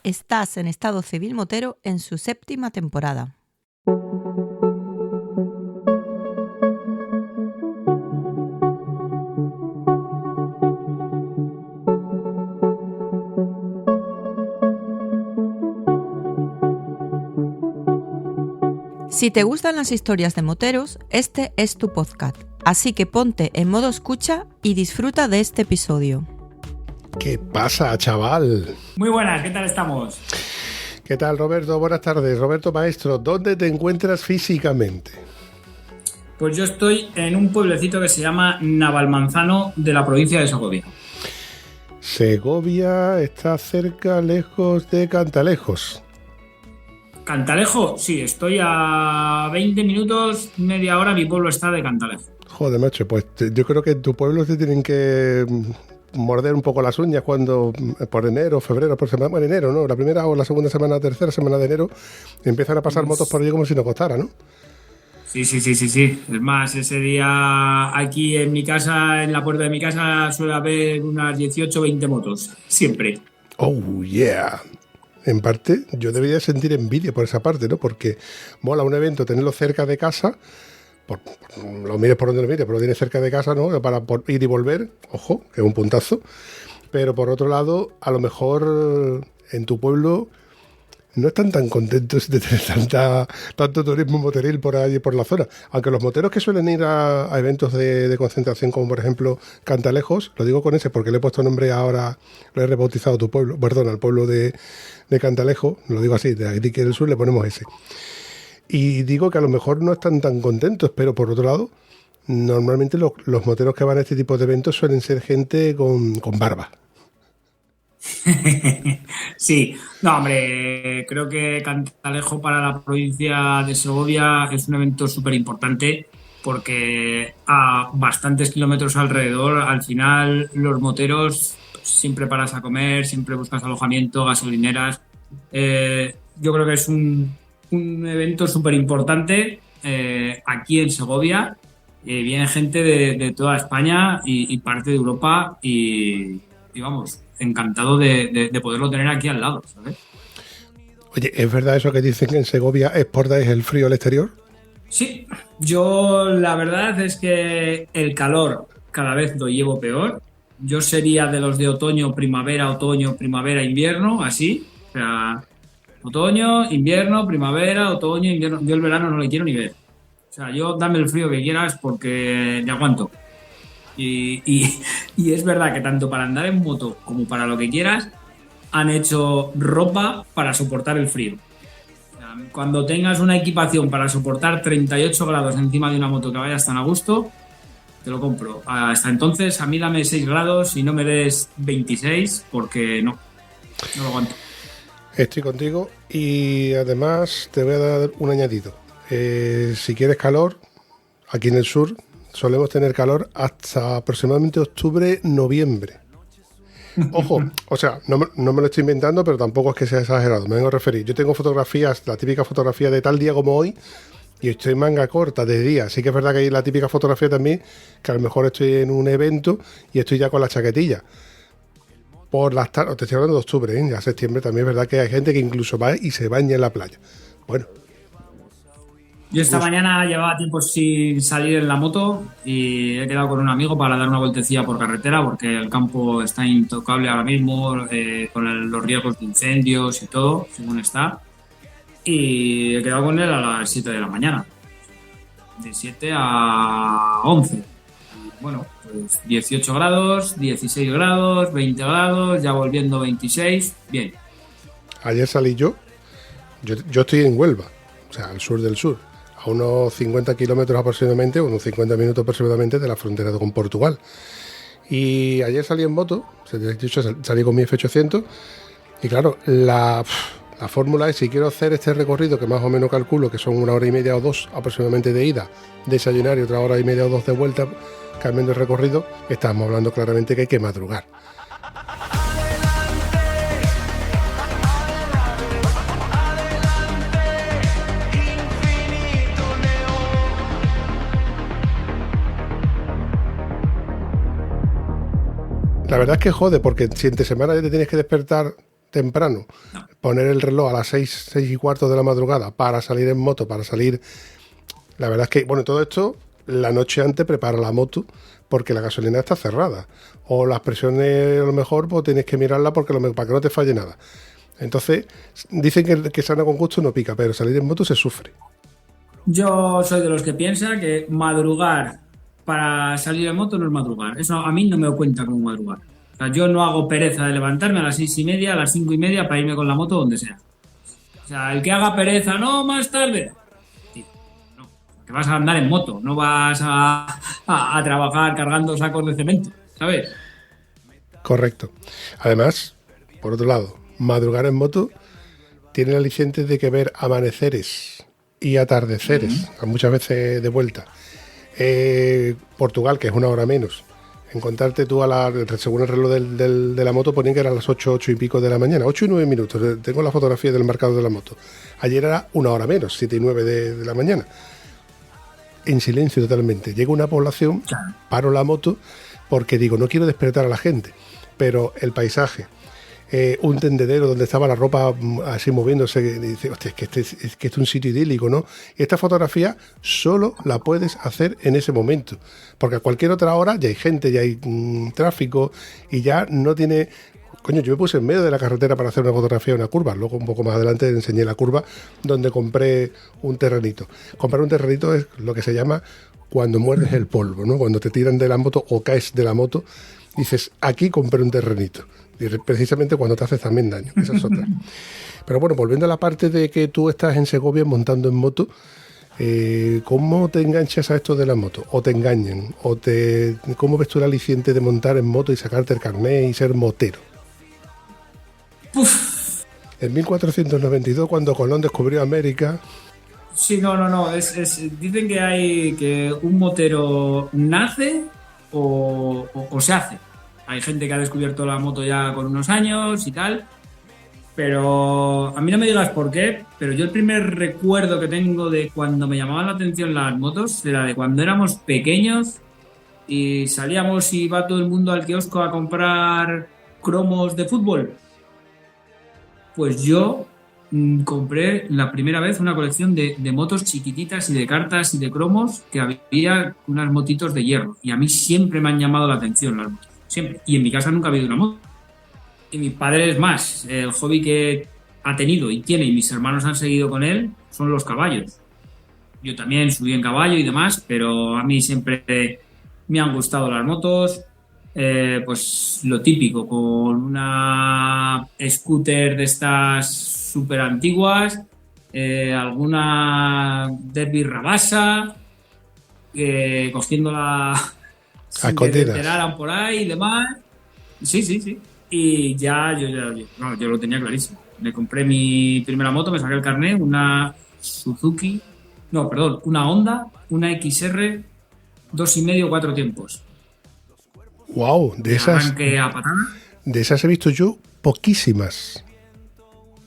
Estás en Estado Civil Motero en su 7ª temporada. Si te gustan las historias de moteros, este es tu podcast, así que ponte en modo escucha y disfruta de este episodio. ¿Qué pasa, chaval? Muy buenas, ¿qué tal estamos? ¿Qué tal, Roberto? Buenas tardes. Roberto Maestro, ¿dónde te encuentras físicamente? Pues yo estoy en un pueblecito que se llama Navalmanzano de la provincia de Segovia. Segovia está cerca, lejos de Cantalejos. ¿Cantalejo? Sí, estoy a 20 minutos, media hora, mi pueblo está de Cantalejo. Joder, macho, pues yo creo que en tu pueblo te tienen que morder un poco las uñas cuando por enero, febrero, por semana, bueno, enero, ¿no? La primera o la segunda semana, tercera semana de enero, empiezan a pasar motos por allí como si no costara, ¿no? Sí. Es más, ese día aquí en mi casa, en la puerta de mi casa, suele haber unas 18 o 20 motos, siempre. Oh, yeah. En parte, yo debería sentir envidia por esa parte, ¿no? Porque mola un evento tenerlo cerca de casa, lo mires por donde lo mires, pero lo tienes cerca de casa, ¿no? Para ir y volver, ojo, que es un puntazo. Pero por otro lado, a lo mejor en tu pueblo no están tan contentos de tener tanto turismo moteril por allí, por la zona. Aunque los moteros que suelen ir a eventos de concentración, como por ejemplo Cantalejos, lo digo con ese porque le he puesto nombre ahora, lo he rebautizado tu pueblo, perdón, al pueblo de Cantalejo, lo digo así, de aquí del sur le ponemos ese. Y digo que a lo mejor no están tan contentos, pero por otro lado, normalmente los moteros que van a este tipo de eventos suelen ser gente con barba. Sí, no, hombre, creo que Cantalejo para la provincia de Segovia es un evento súper importante porque a bastantes kilómetros alrededor, al final los moteros siempre paras a comer, siempre buscas alojamiento, gasolineras. Yo creo que es un evento súper importante aquí en Segovia. Viene gente de toda España y parte de Europa y vamos, encantado de poderlo tener aquí al lado, ¿sabes? Oye, ¿es verdad eso que dicen que en Segovia exportáis el frío al exterior? Sí, yo la verdad es que el calor cada vez lo llevo peor. Yo sería de los de otoño, primavera, invierno, así. O sea, otoño, invierno, primavera, otoño, invierno. Yo el verano no le quiero ni ver. O sea, yo dame el frío que quieras porque te aguanto. Y es verdad que tanto para andar en moto como para lo que quieras han hecho ropa para soportar el frío. O sea, cuando tengas una equipación para soportar 38 grados encima de una moto que vayas tan a gusto, te lo compro. Hasta entonces a mí dame 6 grados y no me des 26 porque no lo aguanto. Estoy contigo y además te voy a dar un añadido. Si quieres calor, aquí en el sur solemos tener calor hasta aproximadamente octubre, noviembre. Ojo, o sea, no me lo estoy inventando, pero tampoco es que sea exagerado. Me vengo a referir. Yo tengo fotografías, la típica fotografía de tal día como hoy, y estoy en manga corta de día. Sí que es verdad que hay la típica fotografía también, que a lo mejor estoy en un evento y estoy ya con la chaquetilla. Por las tardes, te estoy hablando de octubre, ¿eh? Ya septiembre también es verdad que hay gente que incluso va y se baña en la playa. Bueno. Yo esta mañana llevaba tiempo sin salir en la moto y he quedado con un amigo para dar una vueltecilla por carretera porque el campo está intocable ahora mismo con los riesgos de incendios y todo, según está. Y he quedado con él a las 7 de la mañana, de 7 a 11. Y bueno, pues 18 grados, 16 grados, 20 grados, ya volviendo 26, bien. Ayer salí yo estoy en Huelva, o sea, al sur del sur, a unos 50 kilómetros aproximadamente, unos 50 minutos aproximadamente de la frontera con Portugal. Y ayer salí en moto, salí con mi F800, y claro, la fórmula es, si quiero hacer este recorrido, que más o menos calculo que son 1 hora y media o 2 aproximadamente de ida, desayunar y 1 hora y media o 2 de vuelta, cambiando el recorrido, estamos hablando claramente que hay que madrugar. La verdad es que jode, porque si entre semana ya te tienes que despertar temprano, poner el reloj a las 6:15 de la madrugada para salir en moto, para salir... La verdad es que, bueno, todo esto, la noche antes prepara la moto porque la gasolina está cerrada. O las presiones, a lo mejor, pues tienes que mirarla porque para que no te falle nada. Entonces, dicen que sana con gusto no pica, pero salir en moto se sufre. Yo soy de los que piensa que madrugar para salir en moto no es madrugar. Eso a mí no me cuenta como madrugar. O sea, yo no hago pereza de levantarme a las 6:30, a las 5:30 para irme con la moto donde sea. O sea, el que haga pereza, no, más tarde. Tío, no, que vas a andar en moto, no vas a trabajar cargando sacos de cemento, ¿sabes? Correcto. Además, por otro lado, madrugar en moto tiene el aliciente de que ver amaneceres y atardeceres, muchas veces de vuelta. Portugal, que es 1 hora menos. Encontrarte tú según el reloj de la moto, ponían que eran las 8 y pico de la mañana, 8 y 9 minutos. Tengo la fotografía del marcador de la moto. Ayer era 1 hora menos, 7 y 9 de la mañana. En silencio totalmente. Llega una población, paro la moto, porque digo, no quiero despertar a la gente, pero el paisaje, un tendedero donde estaba la ropa así moviéndose, y dice, hostia, es que este es un sitio idílico, ¿no? Y esta fotografía solo la puedes hacer en ese momento, porque a cualquier otra hora ya hay gente, ya hay tráfico, y ya no tiene... Coño, yo me puse en medio de la carretera para hacer una fotografía de una curva, luego un poco más adelante enseñé la curva donde compré un terrenito. Comprar un terrenito es lo que se llama cuando muerdes el polvo, ¿no? Cuando te tiran de la moto o caes de la moto, dices, aquí compré un terrenito. Y precisamente cuando te haces también daño, esa es otra. Pero bueno, volviendo a la parte de que tú estás en Segovia montando en moto, ¿cómo te enganchas a esto de la moto? ¿O te engañan? ¿Cómo ves tú el aliciente de montar en moto y sacarte el carnet y ser motero? Uf. En 1492, cuando Colón descubrió América... Sí, no. Dicen que un motero nace o se hace. Hay gente que ha descubierto la moto ya con unos años y tal, pero a mí no me digas por qué, pero yo el primer recuerdo que tengo de cuando me llamaban la atención las motos era de cuando éramos pequeños y salíamos y iba todo el mundo al kiosco a comprar cromos de fútbol. Pues yo compré la primera vez una colección de motos chiquititas y de cartas y de cromos, que había unas motitos de hierro, y a mí siempre me han llamado la atención las motos. Siempre. Y en mi casa nunca ha habido una moto. Y mi padre es más. El hobby que ha tenido y tiene, y mis hermanos han seguido con él, son los caballos. Yo también subí en caballo y demás, pero a mí siempre me han gustado las motos. Pues lo típico, con una scooter de estas súper antiguas, alguna Derby Rabasa, cogiéndola... sin que se enteraran por ahí y demás. Sí. Y yo lo tenía clarísimo. Me compré mi primera moto, me saqué el carnet, una Honda, una XR 2,5, 4 tiempos. Wow, de esas he visto yo poquísimas.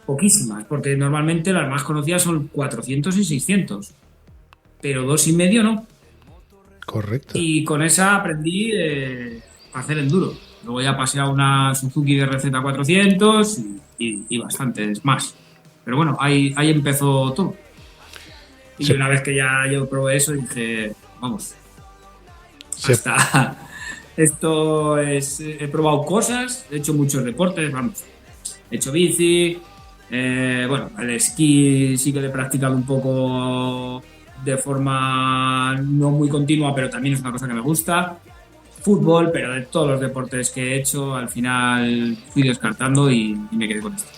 Poquísimas, porque normalmente las más conocidas son 400 y 600, pero 2,5 no. Correcto. Y con esa aprendí a hacer enduro. Luego ya pasé a una Suzuki de RZ 400 y bastantes más. Pero bueno, ahí empezó todo. Y una vez que ya yo probé eso, dije, vamos, hasta esto es... He probado cosas, he hecho muchos deportes, vamos. He hecho bici, el esquí sí que lo he practicado un poco de forma no muy continua, pero también es una cosa que me gusta. Fútbol, pero de todos los deportes que he hecho, al final fui descartando y me quedé con esto.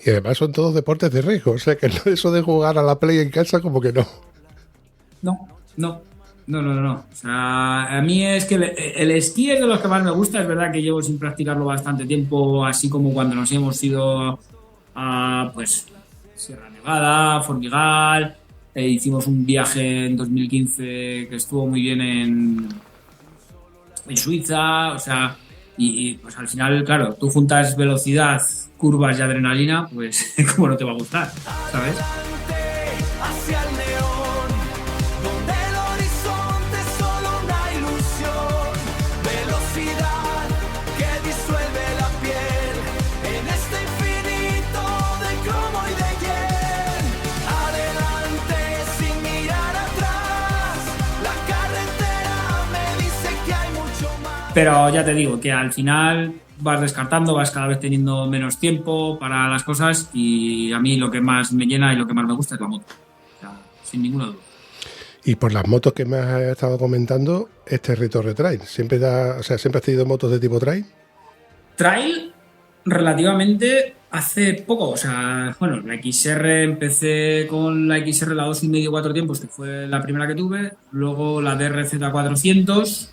Y además son todos deportes de riesgo, o sea que eso de jugar a la Play en casa como que no. No. O sea, a mí es que el esquí es de los que más me gusta. Es verdad que llevo sin practicarlo bastante tiempo, así como cuando nos hemos ido a Sierra Nevada, Formigal. Hicimos un viaje en 2015 que estuvo muy bien en Suiza, o sea, y pues al final, claro, tú juntas velocidad, curvas y adrenalina, pues cómo no te va a gustar, ¿sabes? Velocidad que disuelve la piel en este infinito. Pero ya te digo que al final vas descartando, vas cada vez teniendo menos tiempo para las cosas y a mí lo que más me llena y lo que más me gusta es la moto. O sea, sin ninguna duda. Y por las motos que me has estado comentando, este Territory Trail, ¿siempre has tenido motos de tipo trail? Trail, relativamente hace poco, o sea, bueno, la XR empecé con la XR, la 2,5 4 tiempos, que fue la primera que tuve, luego la DRZ 400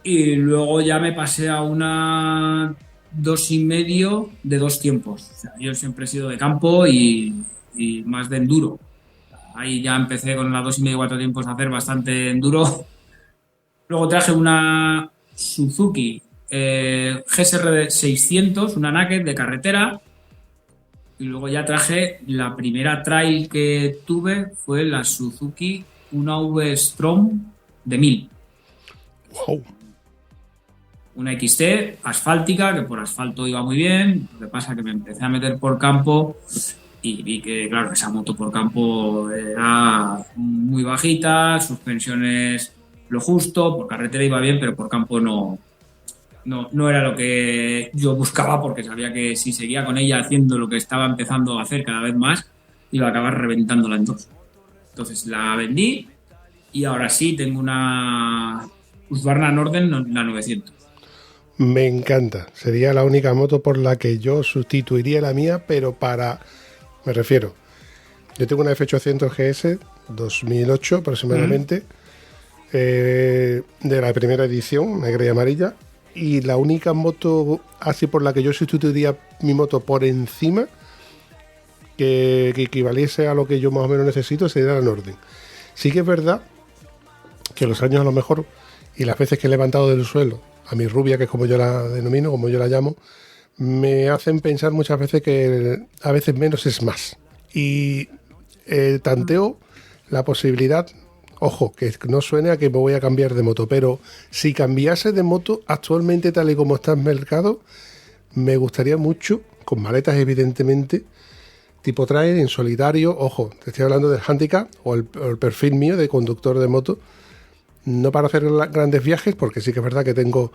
y luego ya me pasé a una 2,5 de 2 tiempos. O sea, yo siempre he sido de campo y más de enduro. Ahí ya empecé con la 2,5 4 tiempos a hacer bastante enduro. Luego traje una Suzuki GSR 600, una naked de carretera. Y luego ya traje la primera trail que tuve, fue la Suzuki, una V-Strom de 1000. ¡Wow! Una XT asfáltica, que por asfalto iba muy bien. Lo que pasa es que me empecé a meter por campo y vi que, claro, esa moto por campo era muy bajita, suspensiones lo justo, por carretera iba bien, pero por campo no era lo que yo buscaba, porque sabía que si seguía con ella haciendo lo que estaba empezando a hacer cada vez más, iba a acabar reventándola en dos. Entonces la vendí y ahora sí tengo una Husqvarna Norden, la 900. Me encanta. Sería la única moto por la que yo sustituiría la mía, pero me refiero, yo tengo una F800 GS 2008 aproximadamente, de la primera edición, negra y amarilla, y la única moto así por la que yo sustituiría mi moto por encima que equivaliese a lo que yo más o menos necesito sería la Norden. Sí que es verdad que los años a lo mejor y las veces que he levantado del suelo a mi rubia, que es como yo la denomino, como yo la llamo, me hacen pensar muchas veces que a veces menos es más. Y tanteo la posibilidad, ojo, que no suene a que me voy a cambiar de moto, pero si cambiase de moto actualmente tal y como está el mercado, me gustaría mucho, con maletas evidentemente, tipo trail, en solitario, ojo, te estoy hablando del handicap o el perfil mío de conductor de moto, no para hacer grandes viajes, porque sí que es verdad que tengo...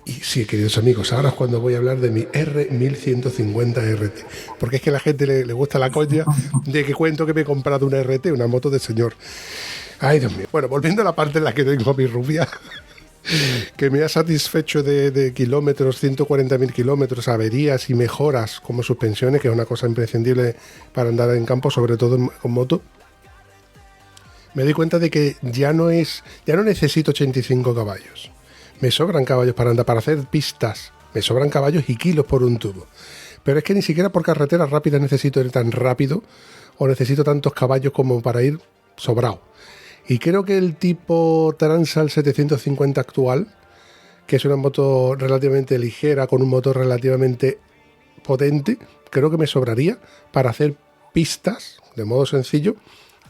Y sí, queridos amigos, ahora es cuando voy a hablar de mi R1150 RT, porque es que a la gente le gusta la coña de que cuento que me he comprado una RT, una moto de señor. Ay, Dios mío. Bueno, volviendo a la parte en la que tengo a mi rubia, que me ha satisfecho de kilómetros, 140.000 kilómetros, averías y mejoras como suspensiones, que es una cosa imprescindible para andar en campo, sobre todo con moto. Me doy cuenta de que ya no necesito 85 caballos. Me sobran caballos para andar, para hacer pistas. Me sobran caballos y kilos por un tubo. Pero es que ni siquiera por carreteras rápidas necesito ir tan rápido o necesito tantos caballos como para ir sobrado. Y creo que el tipo Transal 750 actual, que es una moto relativamente ligera con un motor relativamente potente, creo que me sobraría para hacer pistas de modo sencillo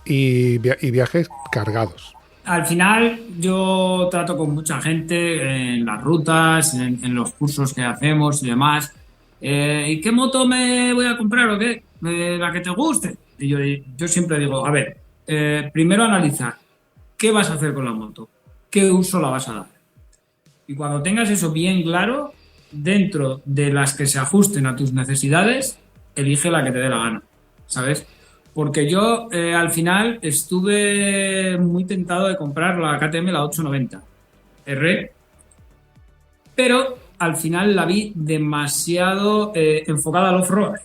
y viajes cargados. Al final yo trato con mucha gente en las rutas, en los cursos que hacemos y demás. ¿Y qué moto me voy a comprar o qué? La que te guste. Y yo siempre digo, a ver, primero analizar qué vas a hacer con la moto, qué uso la vas a dar. Y cuando tengas eso bien claro, dentro de las que se ajusten a tus necesidades, elige la que te dé la gana, ¿sabes? Porque yo al final estuve muy tentado de comprar la KTM, la 890 R, pero al final la vi demasiado enfocada al off-road,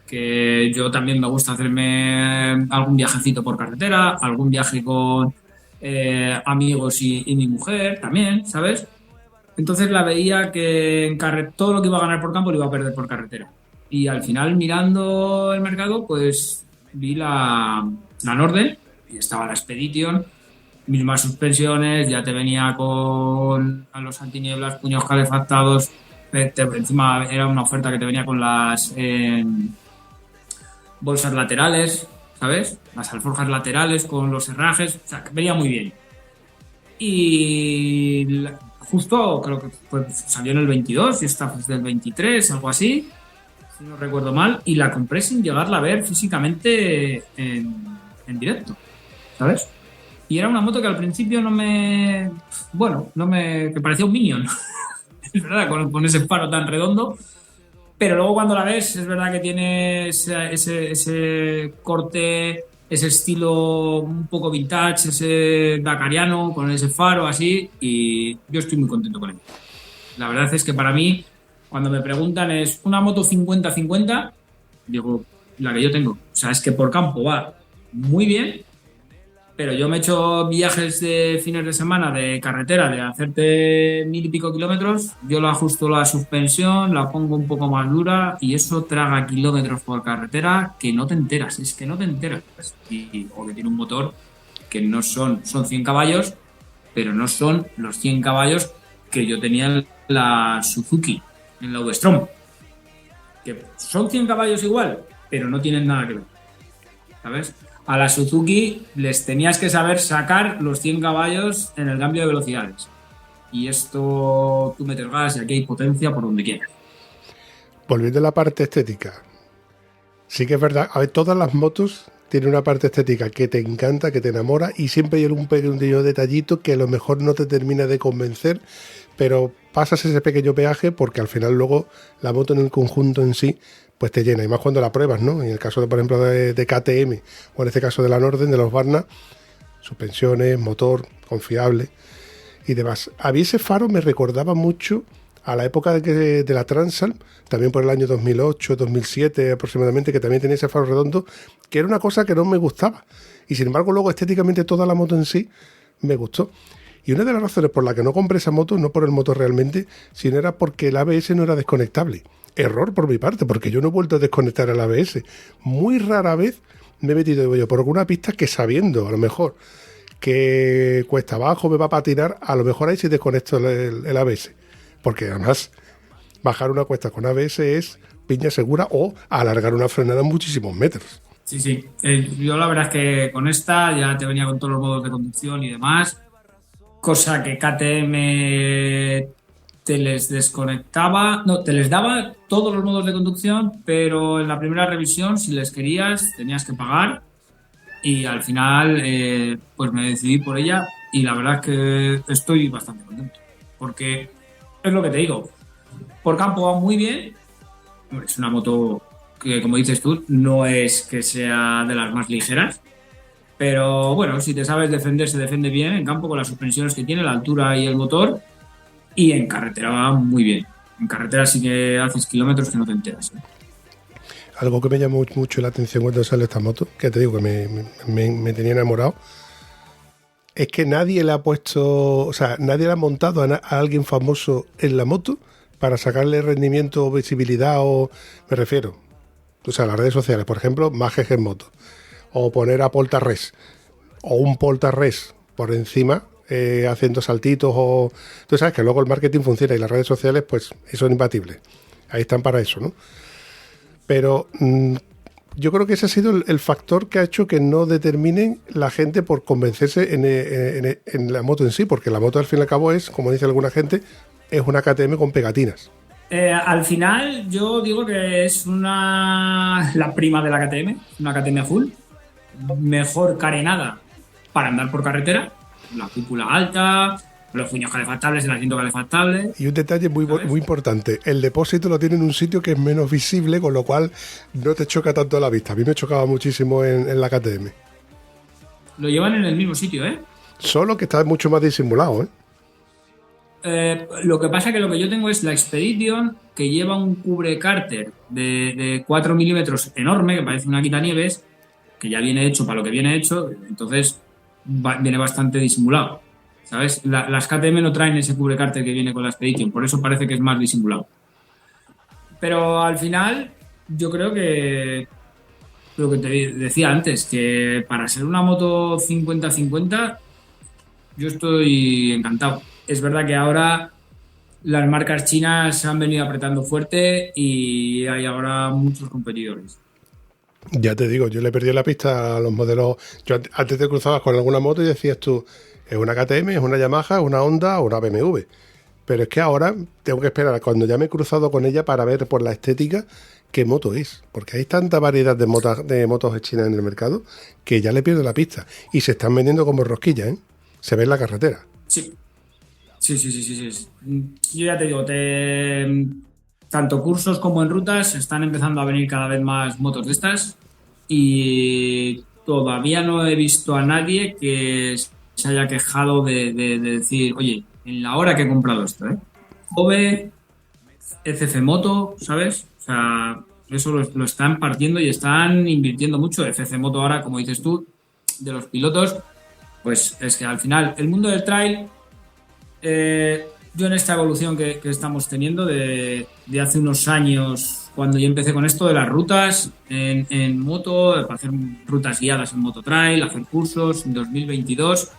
que yo también me gusta hacerme algún viajecito por carretera, algún viaje con amigos y mi mujer también, ¿sabes? Entonces la veía que en todo lo que iba a ganar por campo lo iba a perder por carretera. Y al final, mirando el mercado, pues vi la Norden y estaba la Expedition, mismas suspensiones, ya te venía con los antinieblas, puños calefactados, encima era una oferta que te venía con las bolsas laterales, ¿sabes? Las alforjas laterales con los herrajes, o sea, que venía muy bien. Y justo creo que salió en el 22 y esta pues del 23, algo así, si no recuerdo mal, y la compré sin llegarla a ver físicamente en directo, ¿sabes? Y era una moto que al principio que parecía un Minion. Es verdad, con ese faro tan redondo. Pero luego cuando la ves, es verdad que tiene ese corte, ese estilo un poco vintage, ese dakariano, con ese faro así, y yo estoy muy contento con él. La verdad es que para mí, cuando me preguntan, ¿es una moto 50-50? Digo, la que yo tengo. O sea, es que por campo va muy bien, pero yo me he hecho viajes de fines de semana de carretera, de hacerte 1000 y pico kilómetros, yo le ajusto la suspensión, la pongo un poco más dura y eso traga kilómetros por carretera que no te enteras, es que no te enteras. O que tiene un motor que no son 100 caballos, pero no son los 100 caballos que yo tenía en la Suzuki, en la V-Strom. Que son 100 caballos igual, pero no tienen nada que ver, ¿sabes? A la Suzuki les tenías que saber sacar los 100 caballos en el cambio de velocidades. Y esto tú metes gas y aquí hay potencia por donde quieras. Volviendo a la parte estética, sí que es verdad, a ver, todas las motos tienen una parte estética que te encanta, que te enamora, y siempre hay un pequeño detallito que a lo mejor no te termina de convencer, pero pasas ese pequeño peaje porque al final luego la moto en el conjunto en sí pues te llena, y más cuando la pruebas, ¿no? En el caso, de, por ejemplo, de KTM, o en este caso de la Norden, de los Husqvarna, suspensiones, motor, confiable y demás. A mí ese faro me recordaba mucho a la época de la Transalp, también por el año 2008, 2007 aproximadamente, que también tenía ese faro redondo, que era una cosa que no me gustaba. Y sin embargo, luego estéticamente toda la moto en sí me gustó. Y una de las razones por la que no compré esa moto, no por el motor realmente, sino era porque el ABS no era desconectable. Error por mi parte, porque yo no he vuelto a desconectar el ABS. Muy rara vez me he metido yo por alguna pista que, sabiendo a lo mejor que cuesta abajo me va a patinar, a lo mejor ahí sí desconecto el ABS. Porque además bajar una cuesta con ABS es piña segura, o alargar una frenada muchísimos metros. Sí, sí. Yo la verdad es que con esta ya te venía con todos los modos de conducción y demás, cosa que KTM te les desconectaba, no, te les daba todos los modos de conducción, pero en la primera revisión, si les querías, tenías que pagar, y al final pues me decidí por ella, y la verdad es que estoy bastante contento, porque es lo que te digo, por campo va muy bien. Es una moto que, como dices tú, no es que sea de las más ligeras, pero bueno, si te sabes defender, se defiende bien en campo con las suspensiones que tiene, la altura y el motor. Y en carretera va muy bien. En carretera sí que haces kilómetros que no te enteras, ¿eh? Algo que me llamó mucho la atención cuando sale esta moto, que te digo que me tenía enamorado, es que nadie le ha puesto, o sea, nadie le ha montado a alguien famoso en la moto para sacarle rendimiento o visibilidad, o me refiero, o sea, las redes sociales, por ejemplo, más en moto, o poner a Poltarres, o un Poltarres por encima, haciendo saltitos, o tú sabes que luego el marketing funciona y las redes sociales pues son imbatibles, ahí están para eso, ¿no? Pero yo creo que ese ha sido el factor que ha hecho que no determinen la gente por convencerse en la moto en sí, porque la moto al fin y al cabo es, como dice alguna gente, es una KTM con pegatinas. Al final yo digo que es la prima de la KTM, una KTM azul, mejor carenada para andar por carretera, la cúpula alta, los puños calefactables, el asiento calefactable. Y un detalle muy importante, el depósito lo tiene en un sitio que es menos visible, con lo cual no te choca tanto a la vista. A mí me chocaba muchísimo en la KTM. Lo llevan en el mismo sitio, ¿eh? Solo que está mucho más disimulado, ¿eh? Lo que pasa que lo que yo tengo es la Expedition, que lleva un cubrecárter de 4 milímetros enorme, que parece una quitanieves, que ya viene hecho para lo que viene hecho, entonces viene bastante disimulado, ¿sabes? Las KTM no traen ese cubrecárter que viene con la Expedition, por eso parece que es más disimulado. Pero al final, yo creo que lo que te decía antes, que para ser una moto 50-50, yo estoy encantado. Es verdad que ahora las marcas chinas se han venido apretando fuerte y hay ahora muchos competidores. Ya te digo, yo le perdí la pista a los modelos. Yo antes te cruzabas con alguna moto y decías tú, ¿es una KTM, es una Yamaha, es una Honda o una BMW? Pero es que ahora tengo que esperar a cuando ya me he cruzado con ella para ver por la estética qué moto es. Porque hay tanta variedad de motos chinas en el mercado que ya le pierdo la pista. Y se están vendiendo como rosquillas, ¿eh? Se ve en la carretera. Sí. Sí. Yo ya te digo, tanto cursos como en rutas están empezando a venir cada vez más motos de estas y todavía no he visto a nadie que se haya quejado de decir, oye, en la hora que he comprado esto, Kobe, FC Moto, ¿sabes? O sea, eso lo están partiendo y están invirtiendo mucho. FC Moto ahora, como dices tú, de los pilotos, pues es que al final el mundo del trail, yo en esta evolución que estamos teniendo de hace unos años, cuando yo empecé con esto de las rutas en moto, para hacer rutas guiadas en mototrail, hacer cursos en 2022,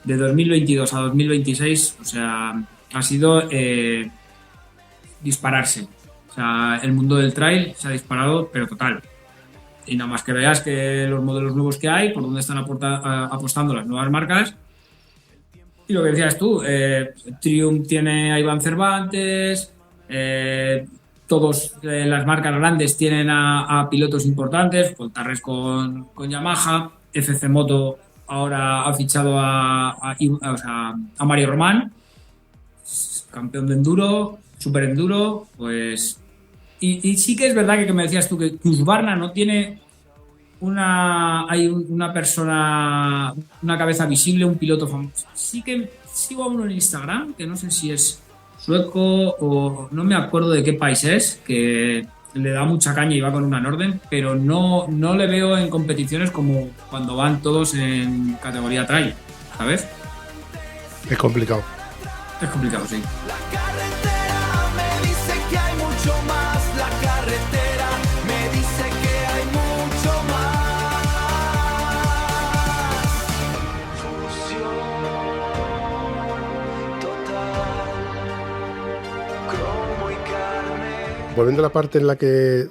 de 2022 a 2026, o sea, ha sido dispararse. O sea, el mundo del trail se ha disparado, pero total. Y nada más que veas que los modelos nuevos que hay, por dónde están apostando las nuevas marcas. Y lo que decías tú, Triumph tiene a Iván Cervantes, todas las marcas grandes tienen a pilotos importantes, Poltarres con Yamaha, FC Moto ahora ha fichado a Mario Román, campeón de enduro, super enduro, pues... Y sí que es verdad que me decías tú que Husqvarna no tiene una persona, una cabeza visible, un piloto famoso. Sí que sigo a uno en Instagram, que no sé si es sueco o no me acuerdo de qué país es, que le da mucha caña y va con una Norden, pero no le veo en competiciones como cuando van todos en categoría trail, ¿sabes? Es complicado. Es complicado, sí. La carretera me dice que hay mucho más. La carretera me dice que hay mucho más. Fusión total, cromo y carne. Volviendo a la parte en la que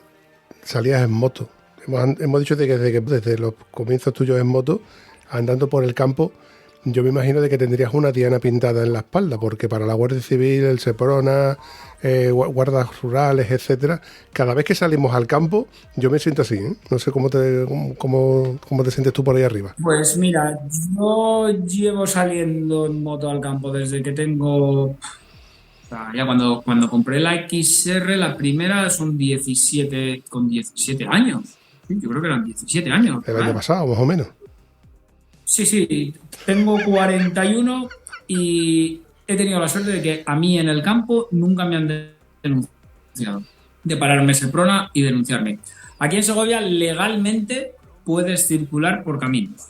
salías en moto. Hemos dicho de que desde los comienzos tuyos en moto, andando por el campo, yo me imagino de que tendrías una diana pintada en la espalda, porque para la Guardia Civil, el Seprona, guardas rurales, etcétera, cada vez que salimos al campo, yo me siento así, ¿eh? No sé cómo te sientes tú por ahí arriba. Pues mira, yo llevo saliendo en moto al campo desde que tengo... O sea, ya cuando compré la XR, la primera son 17 años. Sí, yo creo que eran 17 años. El año pasado, más o menos. Sí, tengo 41 y he tenido la suerte de que a mí en el campo nunca me han denunciado. De pararme Seprona y denunciarme. Aquí en Segovia legalmente puedes circular por caminos.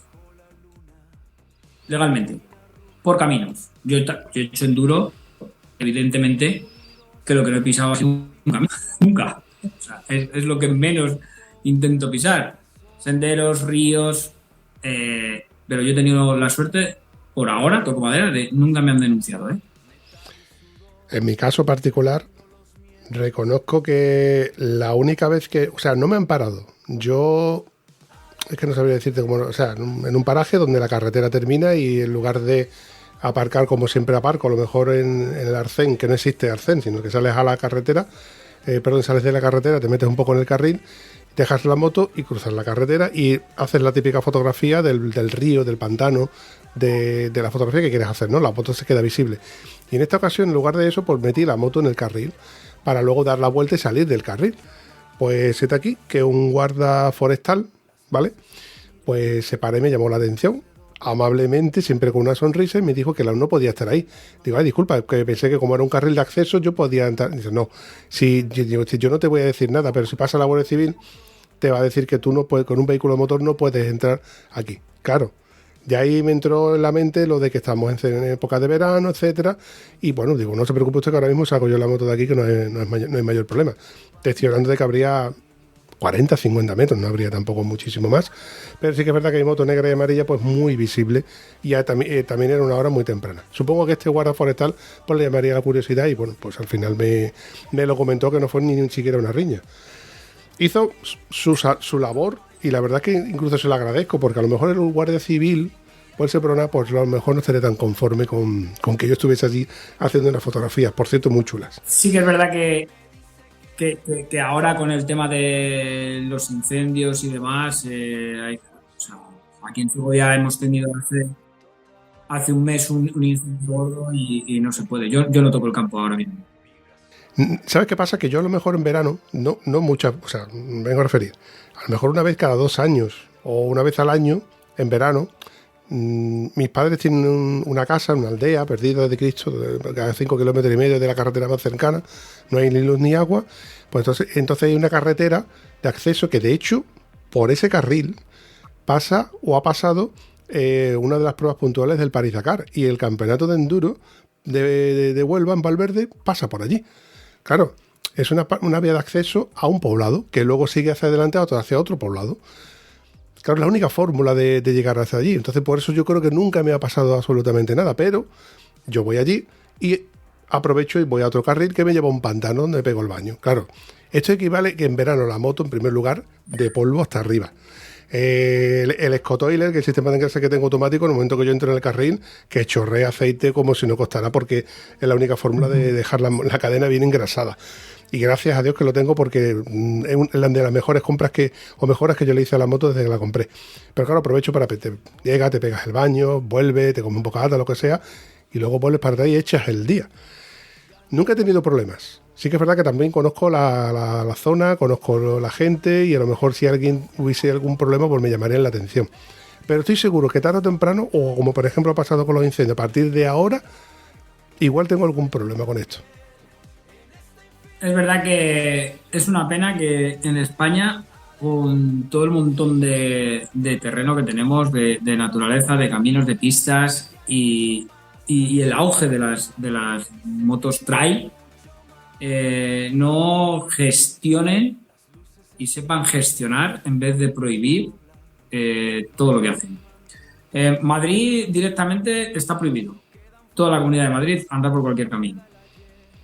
Legalmente. Por caminos. Yo he hecho enduro, evidentemente, que lo que no he pisado ha sido un camino. Nunca. O sea, es lo que menos intento pisar. Senderos, ríos... pero yo he tenido la suerte, por ahora, toco madera, de nunca me han denunciado, ¿eh? En mi caso particular, reconozco que la única vez que... O sea, no me han parado. Yo... Es que no sabría decirte cómo... O sea, en un paraje donde la carretera termina y en lugar de aparcar como siempre aparco, a lo mejor en el arcén, que no existe arcén, sino que sales a la carretera, sales de la carretera, te metes un poco en el carril, dejas la moto y cruzas la carretera y haces la típica fotografía del río, del pantano, de la fotografía que quieres hacer, ¿no? La moto se queda visible. Y en esta ocasión, en lugar de eso, pues metí la moto en el carril para luego dar la vuelta y salir del carril. Pues está aquí que un guarda forestal, ¿vale? Pues se paró y me llamó la atención. Amablemente, siempre con una sonrisa, y me dijo que no podía estar ahí. Digo, ay, disculpa, que pensé que como era un carril de acceso yo podía entrar. Dice, no, si yo no te voy a decir nada, pero si pasa la Guardia Civil te va a decir que tú no puedes, con un vehículo de motor no puedes entrar aquí. Claro, ya ahí me entró en la mente lo de que estamos en época de verano, etcétera, y bueno, digo, no se preocupe usted que ahora mismo saco yo la moto de aquí, que no hay mayor problema. Te estoy hablando de que habría 40, 50 metros, no habría tampoco muchísimo más, pero sí que es verdad que hay moto negra y amarilla pues muy visible y también era una hora muy temprana. Supongo que este guarda forestal pues le llamaría la curiosidad y bueno, pues al final me lo comentó, que no fue ni siquiera una riña. Hizo su labor y la verdad que incluso se lo agradezco, porque a lo mejor el guardia civil por ese programa, pues a lo mejor no estaré tan conforme con que yo estuviese allí haciendo unas fotografías, por cierto, muy chulas. Sí que es verdad que ahora con el tema de los incendios y demás, o sea, aquí en Segovia hemos tenido hace un mes un incendio gordo y no se puede. Yo no toco el campo ahora mismo. ¿Sabes qué pasa? Que yo a lo mejor en verano, no muchas, o sea, vengo a referir, a lo mejor una vez cada 2 años o una vez al año, en verano, mis padres tienen una casa, una aldea perdida de Cristo, a 5 kilómetros y medio de la carretera más cercana, no hay ni luz ni agua, pues entonces hay una carretera de acceso que de hecho, por ese carril, pasa o ha pasado una de las pruebas puntuales del París-Dakar, y el campeonato de enduro de Huelva, en Valverde, pasa por allí. Claro, es una vía de acceso a un poblado que luego sigue hacia adelante hacia otro poblado. Claro, es la única fórmula de llegar hacia allí. Entonces, por eso yo creo que nunca me ha pasado absolutamente nada. Pero yo voy allí y aprovecho y voy a otro carril que me lleva a un pantano donde pego el baño. Claro, esto equivale que en verano la moto, en primer lugar, de polvo hasta arriba. El Scotoiler, que es el sistema de engrase que tengo automático, en el momento que yo entro en el carril, que chorrea aceite como si no costara, porque es la única fórmula de dejar la cadena bien engrasada. Y gracias a Dios que lo tengo, porque es una de las mejores compras mejoras que yo le hice a la moto desde que la compré. Pero claro, aprovecho para te pegas el baño, vuelve, te comes un bocata, lo que sea, y luego vuelves para atrás y echas el día. Nunca he tenido problemas. Sí que es verdad que también conozco la zona, conozco la gente, y a lo mejor si alguien hubiese algún problema, pues me llamarían la atención. Pero estoy seguro que tarde o temprano, o como por ejemplo ha pasado con los incendios, a partir de ahora, igual tengo algún problema con esto. Es verdad que es una pena que en España, con todo el montón de terreno que tenemos, de naturaleza, de caminos, de pistas y el auge de las motos trail, no gestionen y sepan gestionar en vez de prohibir todo lo que hacen. Madrid directamente está prohibido. Toda la Comunidad de Madrid anda por cualquier camino,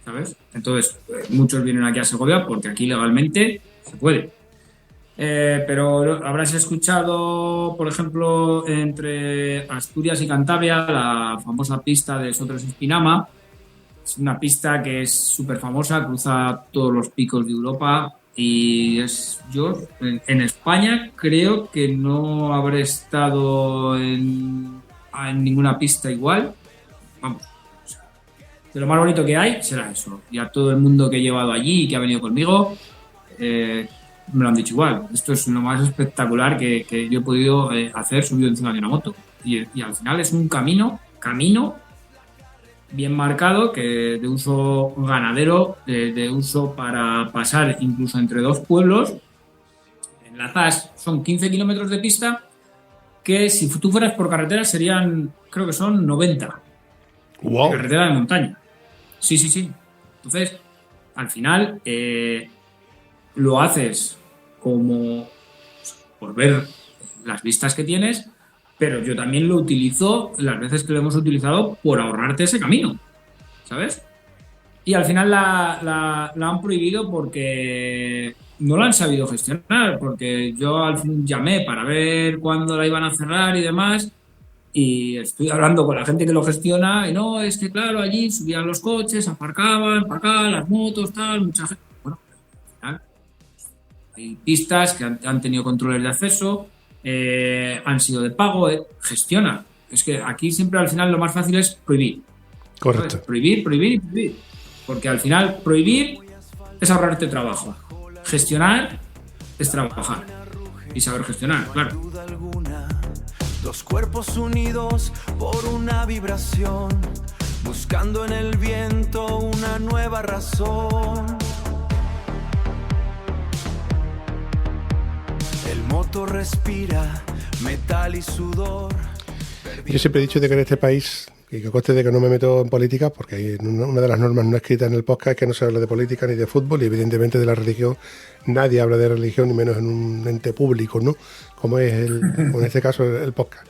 ¿sabes? Entonces, muchos vienen aquí a Segovia porque aquí legalmente se puede. Pero habrás escuchado, por ejemplo, entre Asturias y Cantabria, la famosa pista de Sotros-Espinama. Es una pista que es súper famosa, cruza todos los picos de Europa, y yo en España creo que no habré estado en ninguna pista igual. Vamos, o sea, de lo más bonito que hay será eso. Y a todo el mundo que he llevado allí y que ha venido conmigo me lo han dicho igual. Esto es lo más espectacular que yo he podido hacer subido encima de una moto. Y al final es un camino bien marcado, que de uso ganadero, de uso para pasar incluso entre 2 pueblos. Enlazas, son 15 kilómetros de pista, que si tú fueras por carretera serían, creo que son 90. ¡Wow! Carretera de montaña. Sí. Entonces, al final, lo haces como por ver las vistas que tienes, pero yo también lo utilizo las veces que lo hemos utilizado por ahorrarte ese camino, ¿sabes? Y al final la han prohibido porque no la han sabido gestionar, porque yo al fin llamé para ver cuándo la iban a cerrar y demás, y estoy hablando con la gente que lo gestiona, y no, es que claro, allí subían los coches, aparcaban, para acá, las motos, tal, mucha gente. Bueno, al final hay pistas que han tenido controles de acceso, han sido de pago, gestiona. Es que aquí siempre al final lo más fácil es prohibir. Correcto. ¿Sabes? Prohibir. Porque al final prohibir es ahorrarte trabajo. Gestionar es trabajar. Y saber gestionar, claro. Dos cuerpos unidos por una vibración, buscando en el viento una nueva razón. El motor respira metal y sudor. Yo siempre he dicho de que en este país, y que conste de que no me meto en política, porque hay una de las normas no escritas en el podcast es que no se habla de política ni de fútbol, y evidentemente de la religión nadie habla de religión, ni menos en un ente público, ¿no? Como es en este caso el podcast.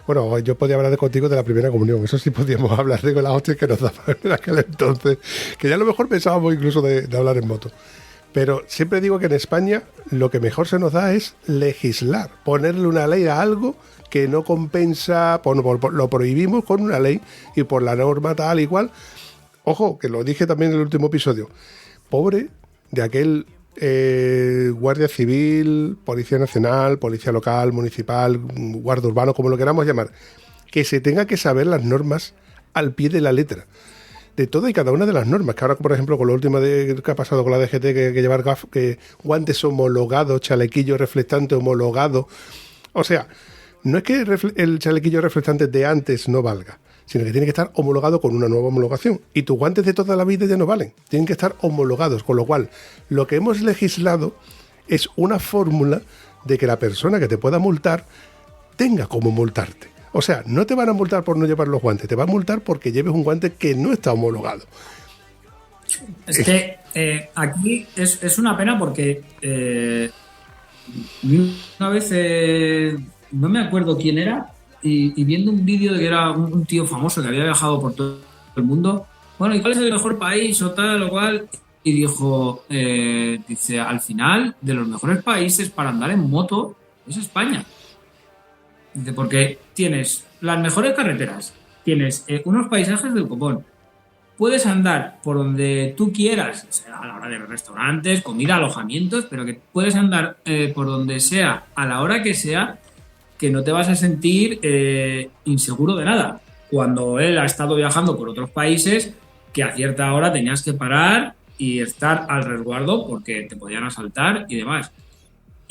Bueno, yo podía hablar contigo de la primera comunión, eso sí podíamos hablar de las hostias que nos daban en aquel entonces, que ya a lo mejor pensábamos incluso de hablar en moto. Pero siempre digo que en España lo que mejor se nos da es legislar, ponerle una ley a algo que no compensa, lo prohibimos con una ley y por la norma tal y cual. Ojo, que lo dije también en el último episodio. Pobre de aquel guardia civil, policía nacional, policía local, municipal, guardia urbano, como lo queramos llamar, que se tenga que saber las normas al pie de la letra. De toda y cada una de las normas, que ahora, por ejemplo, con lo último que ha pasado con la DGT, que llevar guantes homologados, chalequillo reflectante homologado. O sea, no es que el chalequillo reflectante de antes no valga, sino que tiene que estar homologado con una nueva homologación. Y tus guantes de toda la vida ya no valen, tienen que estar homologados, con lo cual lo que hemos legislado es una fórmula de que la persona que te pueda multar tenga cómo multarte. O sea, no te van a multar por no llevar los guantes, te van a multar porque lleves un guante que no está homologado. Es que aquí es una pena porque una vez, no me acuerdo quién era, y viendo un vídeo de que era un tío famoso que había viajado por todo el mundo, bueno, ¿y cuál es el mejor país o tal o cual? Y dijo, dice, al final, de los mejores países para andar en moto es España. Dice, porque tienes las mejores carreteras, tienes unos paisajes del copón, puedes andar por donde tú quieras, o sea, a la hora de restaurantes, comida, alojamientos, pero que puedes andar por donde sea, a la hora que sea, que no te vas a sentir inseguro de nada. Cuando él ha estado viajando por otros países, que a cierta hora tenías que parar y estar al resguardo porque te podían asaltar y demás.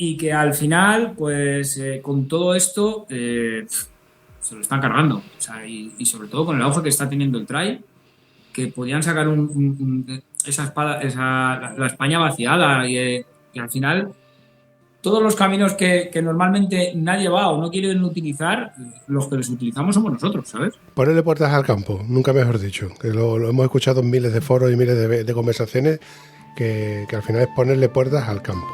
Y que al final, pues con todo esto, se lo están cargando. O sea, y sobre todo con el auge que está teniendo el trail, que podían sacar esa espada, la España vaciada y al final todos los caminos que normalmente nadie va o no quieren utilizar, los que los utilizamos somos nosotros, ¿sabes? Ponerle puertas al campo, nunca mejor dicho, que lo hemos escuchado en miles de foros y miles de conversaciones, que al final es ponerle puertas al campo.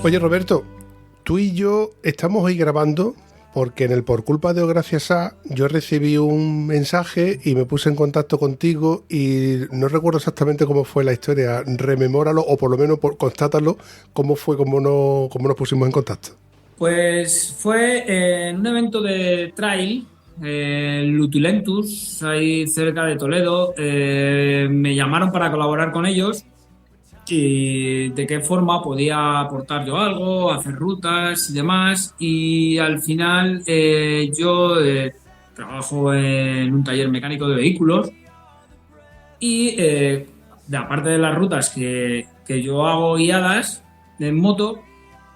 Oye, Roberto, tú y yo estamos hoy grabando porque en el Por Culpa de o Gracias a yo recibí un mensaje y me puse en contacto contigo y no recuerdo exactamente cómo fue la historia. Rememóralo o por lo menos constátalo cómo fue, cómo nos pusimos en contacto. Pues fue en un evento de trail, Lutilentus, ahí cerca de Toledo. Me llamaron para colaborar con ellos y de qué forma podía aportar yo algo, hacer rutas y demás. Y al final yo trabajo en un taller mecánico de vehículos y aparte de las rutas que yo hago guiadas en moto,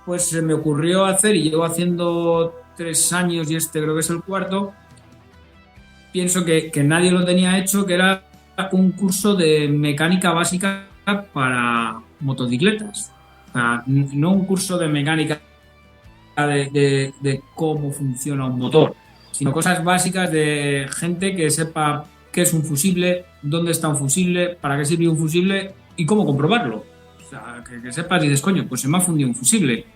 pues se me ocurrió hacer, y llevo haciendo 3 años y este creo que es el 4º, pienso que nadie lo tenía hecho, que era un curso de mecánica básica para motocicletas. O sea, no un curso de mecánica de cómo funciona un motor, sino cosas básicas de gente que sepa qué es un fusible, dónde está un fusible, para qué sirve un fusible y cómo comprobarlo. O sea, que sepas y dices, coño, pues se me ha fundido un fusible.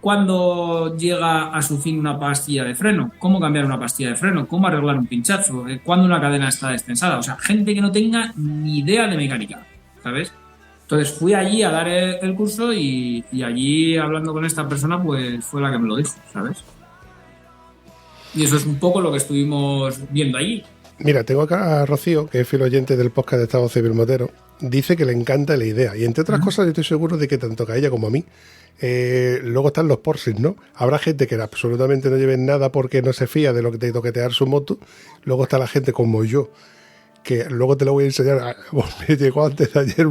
¿Cuándo llega a su fin una pastilla de freno? ¿Cómo cambiar una pastilla de freno? ¿Cómo arreglar un pinchazo? ¿Cuándo una cadena está destensada? O sea, gente que no tenga ni idea de mecánica, ¿sabes? Entonces fui allí a dar el curso y allí, hablando con esta persona, pues fue la que me lo dijo, ¿sabes? Y eso es un poco lo que estuvimos viendo allí. Mira, tengo acá a Rocío, que es fiel oyente del podcast de Estado Civil Motero. Dice que le encanta la idea. Y entre otras cosas, yo estoy seguro de que tanto que a ella como a mí. Luego están los porsis, ¿no? Habrá gente que absolutamente no lleve nada porque no se fía de lo que te toquetear su moto. Luego está la gente como yo, que luego te lo voy a enseñar. Me llegó antes de ayer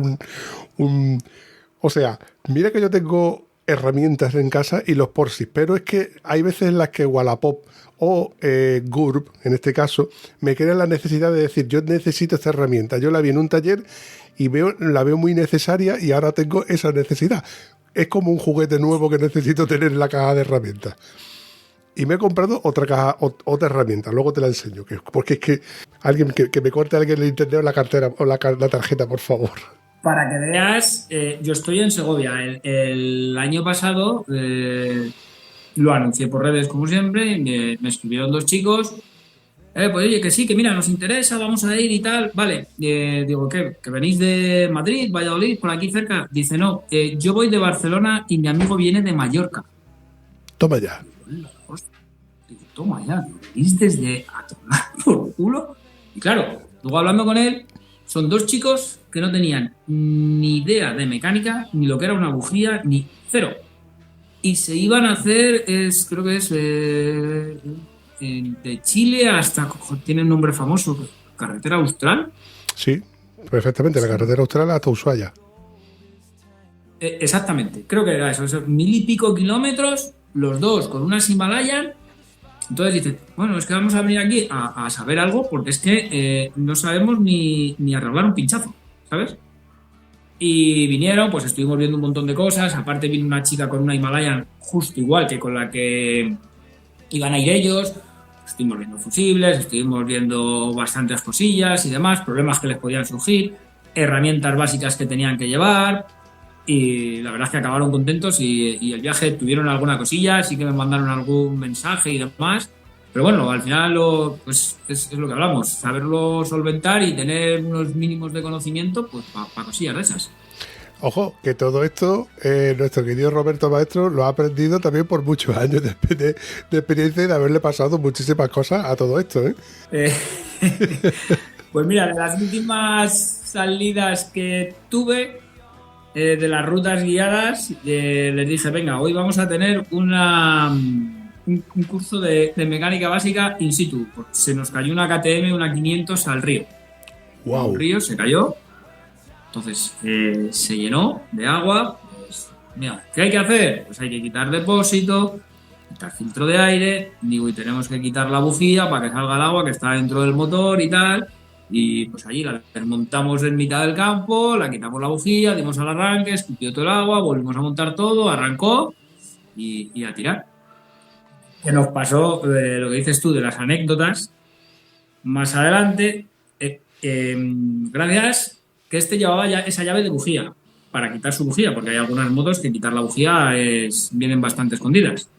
o sea, mira que yo tengo herramientas en casa y los porsis, pero es que hay veces en las que Wallapop o GURB, en este caso, me crean la necesidad de decir, yo necesito esta herramienta. Yo la vi en un taller y la veo muy necesaria y ahora tengo esa necesidad. Es como un juguete nuevo que necesito tener en la caja de herramientas. y me he comprado otra caja, otra herramienta. Luego te la enseño. Porque es que alguien que me corte alguien el internet o la cartera o la tarjeta, por favor. Para que veas, yo estoy en Segovia. El año pasado lo anuncié por redes como siempre. Me escribieron 2 chicos. Pues oye, que sí, que mira, nos interesa, vamos a ir y tal. Vale, digo, ¿qué? ¿Que venís de Madrid, Valladolid, por aquí cerca? Dice, no, yo voy de Barcelona y mi amigo viene de Mallorca. Toma ya. Digo, toma ya, venís desde a tomar por culo. Y claro, luego hablando con él, son 2 chicos que no tenían ni idea de mecánica, ni lo que era una bujía, ni cero. Y se iban a hacer, creo que es de Chile hasta, tiene un nombre famoso, Carretera Austral. Sí, perfectamente, la carretera austral hasta Ushuaia. Exactamente, creo que era eso, 1000 y pico kilómetros, los 2 con unas Himalayan. Entonces dices, bueno, es que vamos a venir aquí a saber algo porque es que no sabemos ni arreglar un pinchazo, ¿sabes? Y vinieron, pues estuvimos viendo un montón de cosas. Aparte vino una chica con una Himalayan justo igual que con la que iban a ir ellos. Estuvimos viendo fusibles, estuvimos viendo bastantes cosillas y demás, problemas que les podían surgir, herramientas básicas que tenían que llevar. Y la verdad es que acabaron contentos y el viaje tuvieron alguna cosilla, sí que me mandaron algún mensaje y demás. Pero bueno, al final pues es lo que hablamos, saberlo solventar y tener unos mínimos de conocimiento pues para cosillas de esas. Ojo, que todo esto, nuestro querido Roberto Maestro lo ha aprendido también por muchos años de experiencia y de haberle pasado muchísimas cosas a todo esto, ¿eh? Pues mira, de las últimas salidas que tuve de las rutas guiadas, les dije, venga, hoy vamos a tener un curso de mecánica básica in situ. Se nos cayó una KTM, una 500 al río. Wow. El río se cayó. Entonces se llenó de agua. Pues, mira, ¿qué hay que hacer? Pues hay que quitar depósito, quitar filtro de aire, digo, y tenemos que quitar la bujía para que salga el agua que está dentro del motor y tal. Y pues allí la desmontamos en mitad del campo, la quitamos la bujía, dimos al arranque, escupió todo el agua, volvimos a montar todo, arrancó y a tirar. Que nos pasó lo que dices tú de las anécdotas. Más adelante, gracias que llevaba ya esa llave de bujía para quitar su bujía, porque hay algunas motos que quitar la bujía vienen bastante escondidas.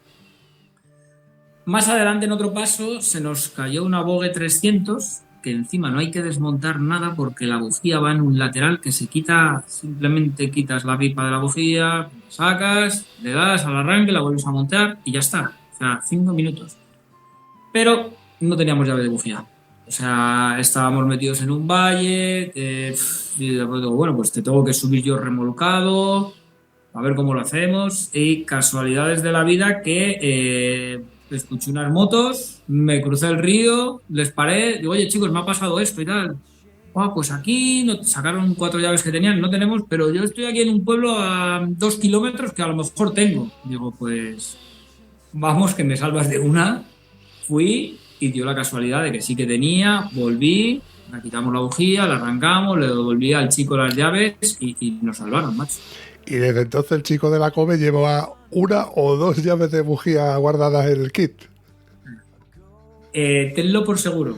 Más adelante, en otro paso, se nos cayó una Vogue 300, que encima no hay que desmontar nada porque la bujía va en un lateral que se quita, simplemente quitas la pipa de la bujía, sacas, le das al arranque, la vuelves a montar y ya está. O sea, 5 minutos. Pero no teníamos llave de bujía. O sea, estábamos metidos en un valle, y después digo, bueno, pues te tengo que subir yo remolcado, a ver cómo lo hacemos. Y casualidades de la vida que escuché unas motos, me crucé el río, les paré, digo, oye chicos, me ha pasado esto y tal. Pues aquí sacaron 4 llaves que tenían, no tenemos, pero yo estoy aquí en un pueblo a 2 kilómetros que a lo mejor tengo. Digo, pues vamos, que me salvas de una. Fui y dio la casualidad de que sí que tenía, volví, la quitamos la bujía, la arrancamos, le devolví al chico las llaves y nos salvaron, macho. Y desde entonces el chico de la Come llevaba 1 o 2 llaves de bujía guardadas en el kit. Tenlo por seguro,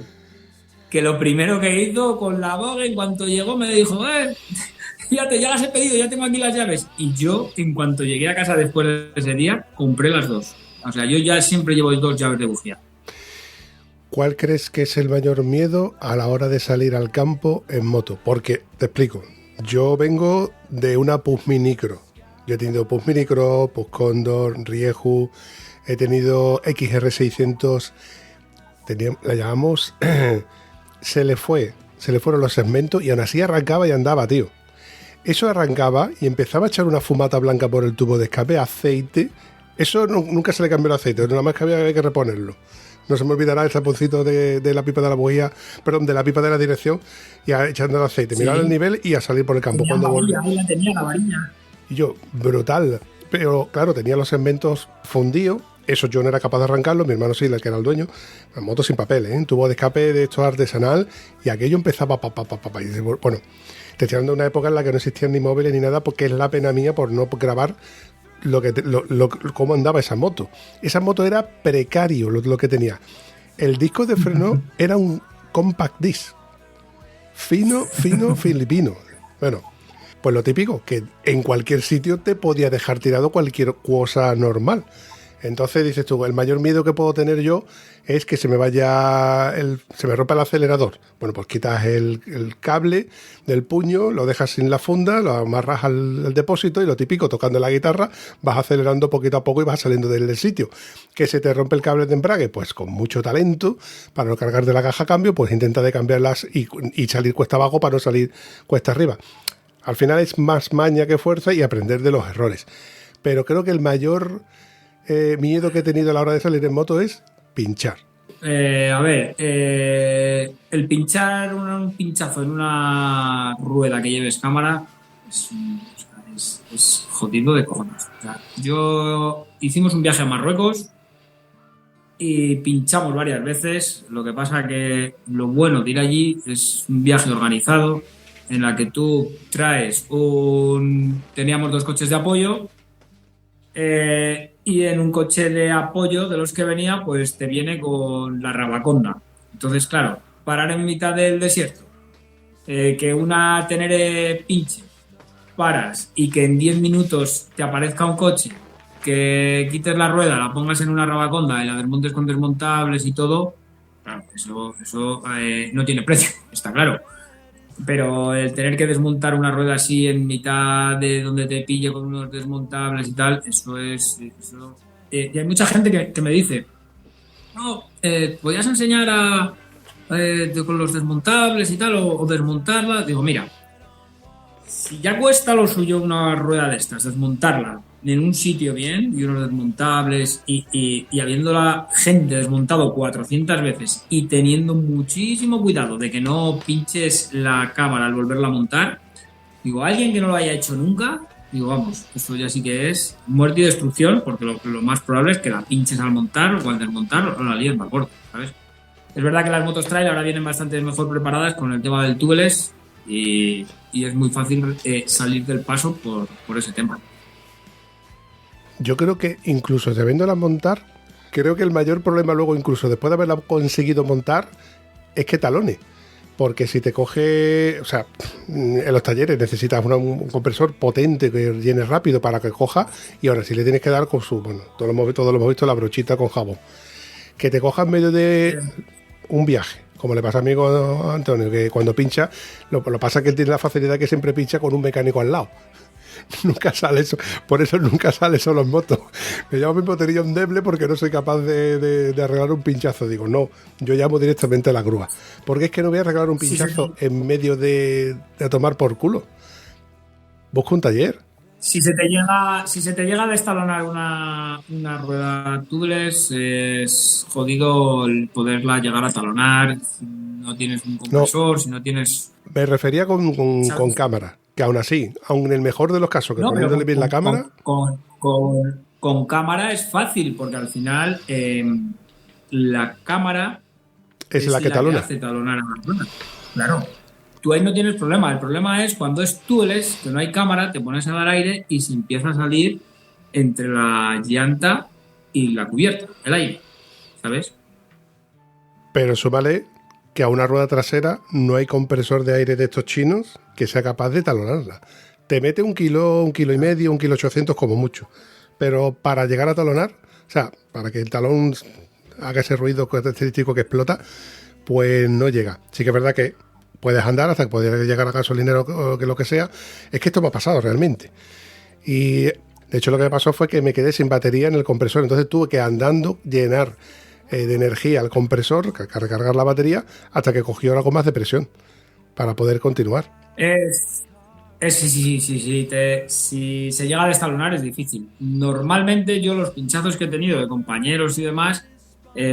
que lo primero que hizo con la Vogue, en cuanto llegó me dijo, ya las he pedido, ya tengo aquí las llaves. Y yo, en cuanto llegué a casa después de ese día, compré las 2. O sea, yo ya siempre llevo 2 llaves de bujía. ¿Cuál crees que es el mayor miedo a la hora de salir al campo en moto? Porque, te explico, yo vengo de una Puch Minicro. Yo he tenido Puch Minicro, Puch Condor, Rieju, he tenido XR600, la llamamos, se le fueron los segmentos y aún así arrancaba y andaba, tío. Eso arrancaba y empezaba a echar una fumata blanca por el tubo de escape, aceite. Eso nunca se le cambió el aceite, nada más que había que reponerlo. No se me olvidará el taponcito de la pipa de la bujía, perdón, de la pipa de la dirección y echando el aceite, mirar el nivel y a salir por el campo. Cuando volví. Tenía la varilla. Y yo, brutal. Pero claro, tenía los segmentos fundidos. Eso yo no era capaz de arrancarlo, mi hermano sí, el que era el dueño. La moto sin papel, ¿eh? Tubo de escape de esto artesanal y aquello empezaba Y dice, bueno, te estoy hablando de una época en la que no existían ni móviles ni nada porque es la pena mía por no grabar cómo andaba esa moto. Esa moto era precario lo que tenía. El disco de freno era un compact disc. Fino, filipino. Bueno, pues lo típico, que en cualquier sitio te podía dejar tirado cualquier cosa normal. Entonces dices tú, el mayor miedo que puedo tener yo es que se me rompa el acelerador. Bueno, pues quitas el cable del puño, lo dejas sin la funda, lo amarras al depósito y lo típico, tocando la guitarra, vas acelerando poquito a poco y vas saliendo del sitio. ¿Que se te rompe el cable de embrague? Pues con mucho talento, para no cargar de la caja a cambio, pues intenta de cambiarlas y salir cuesta abajo para no salir cuesta arriba. Al final es más maña que fuerza y aprender de los errores. Pero creo que el mayor miedo que he tenido a la hora de salir en moto es pinchar. El pinchar un pinchazo en una rueda que lleves cámara es jodido de cojones. O sea, hicimos un viaje a Marruecos y pinchamos varias veces. Lo que pasa que lo bueno de ir allí es un viaje organizado en la que tú traes teníamos 2 coches de apoyo, y en un coche de apoyo de los que venía, pues te viene con la Rabaconda. Entonces, claro, parar en mitad del desierto, que una Tenere pinche, paras y que en 10 minutos te aparezca un coche, que quites la rueda, la pongas en una Rabaconda y la desmontes con desmontables y todo, claro, eso no tiene precio, está claro. Pero el tener que desmontar una rueda así en mitad de donde te pille con unos desmontables y tal, eso. Y hay mucha gente que me dice, no, ¿podrías enseñar con los desmontables y tal o desmontarla? Digo, mira, si ya cuesta lo suyo una rueda de estas, desmontarla en un sitio bien y unos desmontables y habiendo la gente desmontado 400 veces y teniendo muchísimo cuidado de que no pinches la cámara al volverla a montar, digo, alguien que no lo haya hecho nunca, digo, vamos, eso ya sí que es muerte y destrucción, porque lo más probable es que la pinches al montar o al desmontar o la líes más gorda, ¿sabes? Es verdad que las motos trail ahora vienen bastante mejor preparadas con el tema del tubeless y es muy fácil salir del paso por ese tema. Yo creo que incluso sabiéndola montar, creo que el mayor problema luego, incluso después de haberla conseguido montar, es que talone. Porque si te coge, o sea, en los talleres necesitas un compresor potente que llene rápido para que coja, y ahora si le tienes que dar con todos lo hemos visto, la brochita con jabón. Que te coja en medio de un viaje, como le pasa a mi amigo Antonio, que cuando pincha, lo pasa que él tiene la facilidad que siempre pincha con un mecánico al lado. Nunca sale eso, por eso nunca sale solo en moto. Me llamo mi moterillo endeble porque no soy capaz de arreglar un pinchazo. Digo, no, yo llamo directamente a la grúa, porque es que no voy a arreglar un pinchazo en medio de tomar por culo. Busco un taller. Si se te llega a destalonar una rueda tubeless, es jodido el poderla llegar a talonar. Si no tienes un compresor, si no tienes... Me refería con cámara. Que aún así, aún en el mejor de los casos, que poniéndole bien la cámara... Con cámara es fácil, porque al final la cámara es la que talona. Hace talonar a la rueda. Claro. Tú ahí no tienes problema. El problema es cuando es tubeless, que no hay cámara, te pones a dar aire y se empieza a salir entre la llanta y la cubierta, el aire, ¿sabes? Pero súmale que a una rueda trasera no hay compresor de aire de estos chinos que sea capaz de talonarla. Te mete 1 kilo, 1,5 kilos, 1,8 kilos como mucho. Pero para llegar a talonar, o sea, para que el talón haga ese ruido característico que explota, pues no llega. Sí que es verdad que puedes andar hasta que puedes llegar a gasolinero o que lo que sea. Es que esto me ha pasado realmente. Y de hecho lo que me pasó fue que me quedé sin batería en el compresor. Entonces tuve que andando llenar de energía al compresor, recargar la batería, hasta que cogió algo más de presión para poder continuar. Sí. Si se llega a destalonar es difícil. Normalmente yo los pinchazos que he tenido de compañeros y demás,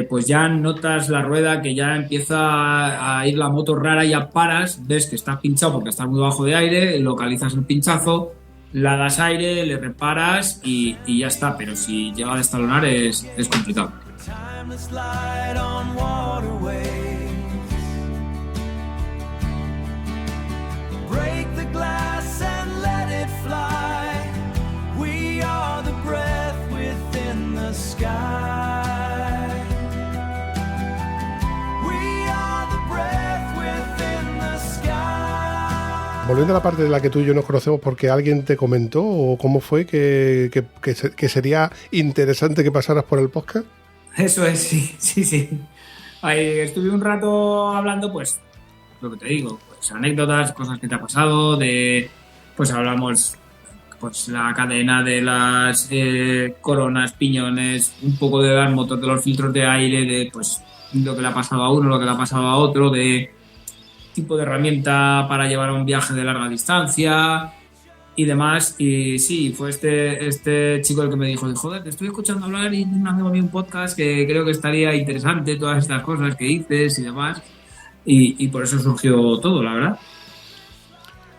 pues ya notas la rueda que ya empieza a ir la moto rara, ya paras, ves que estás pinchado porque estás muy bajo de aire, localizas el pinchazo, la das aire, le reparas y ya está. Pero si llega a destalonar es complicado. Break the glass and let it fly. We are the volviendo a la parte de la que tú y yo nos conocemos porque alguien te comentó o cómo fue que sería interesante que pasaras por el podcast. Eso es, sí. Ahí estuve un rato hablando, pues, lo que te digo, pues anécdotas, cosas que te ha pasado, pues hablamos, pues la cadena de las coronas, piñones, un poco de las motos, de los filtros de aire, de pues lo que le ha pasado a uno, lo que le ha pasado a otro, de tipo de herramienta para llevar a un viaje de larga distancia y demás. Y sí, fue este chico el que me dijo, joder, te estoy escuchando hablar y un amigo mío un podcast que creo que estaría interesante, todas estas cosas que dices y demás. Y por eso surgió todo, la verdad.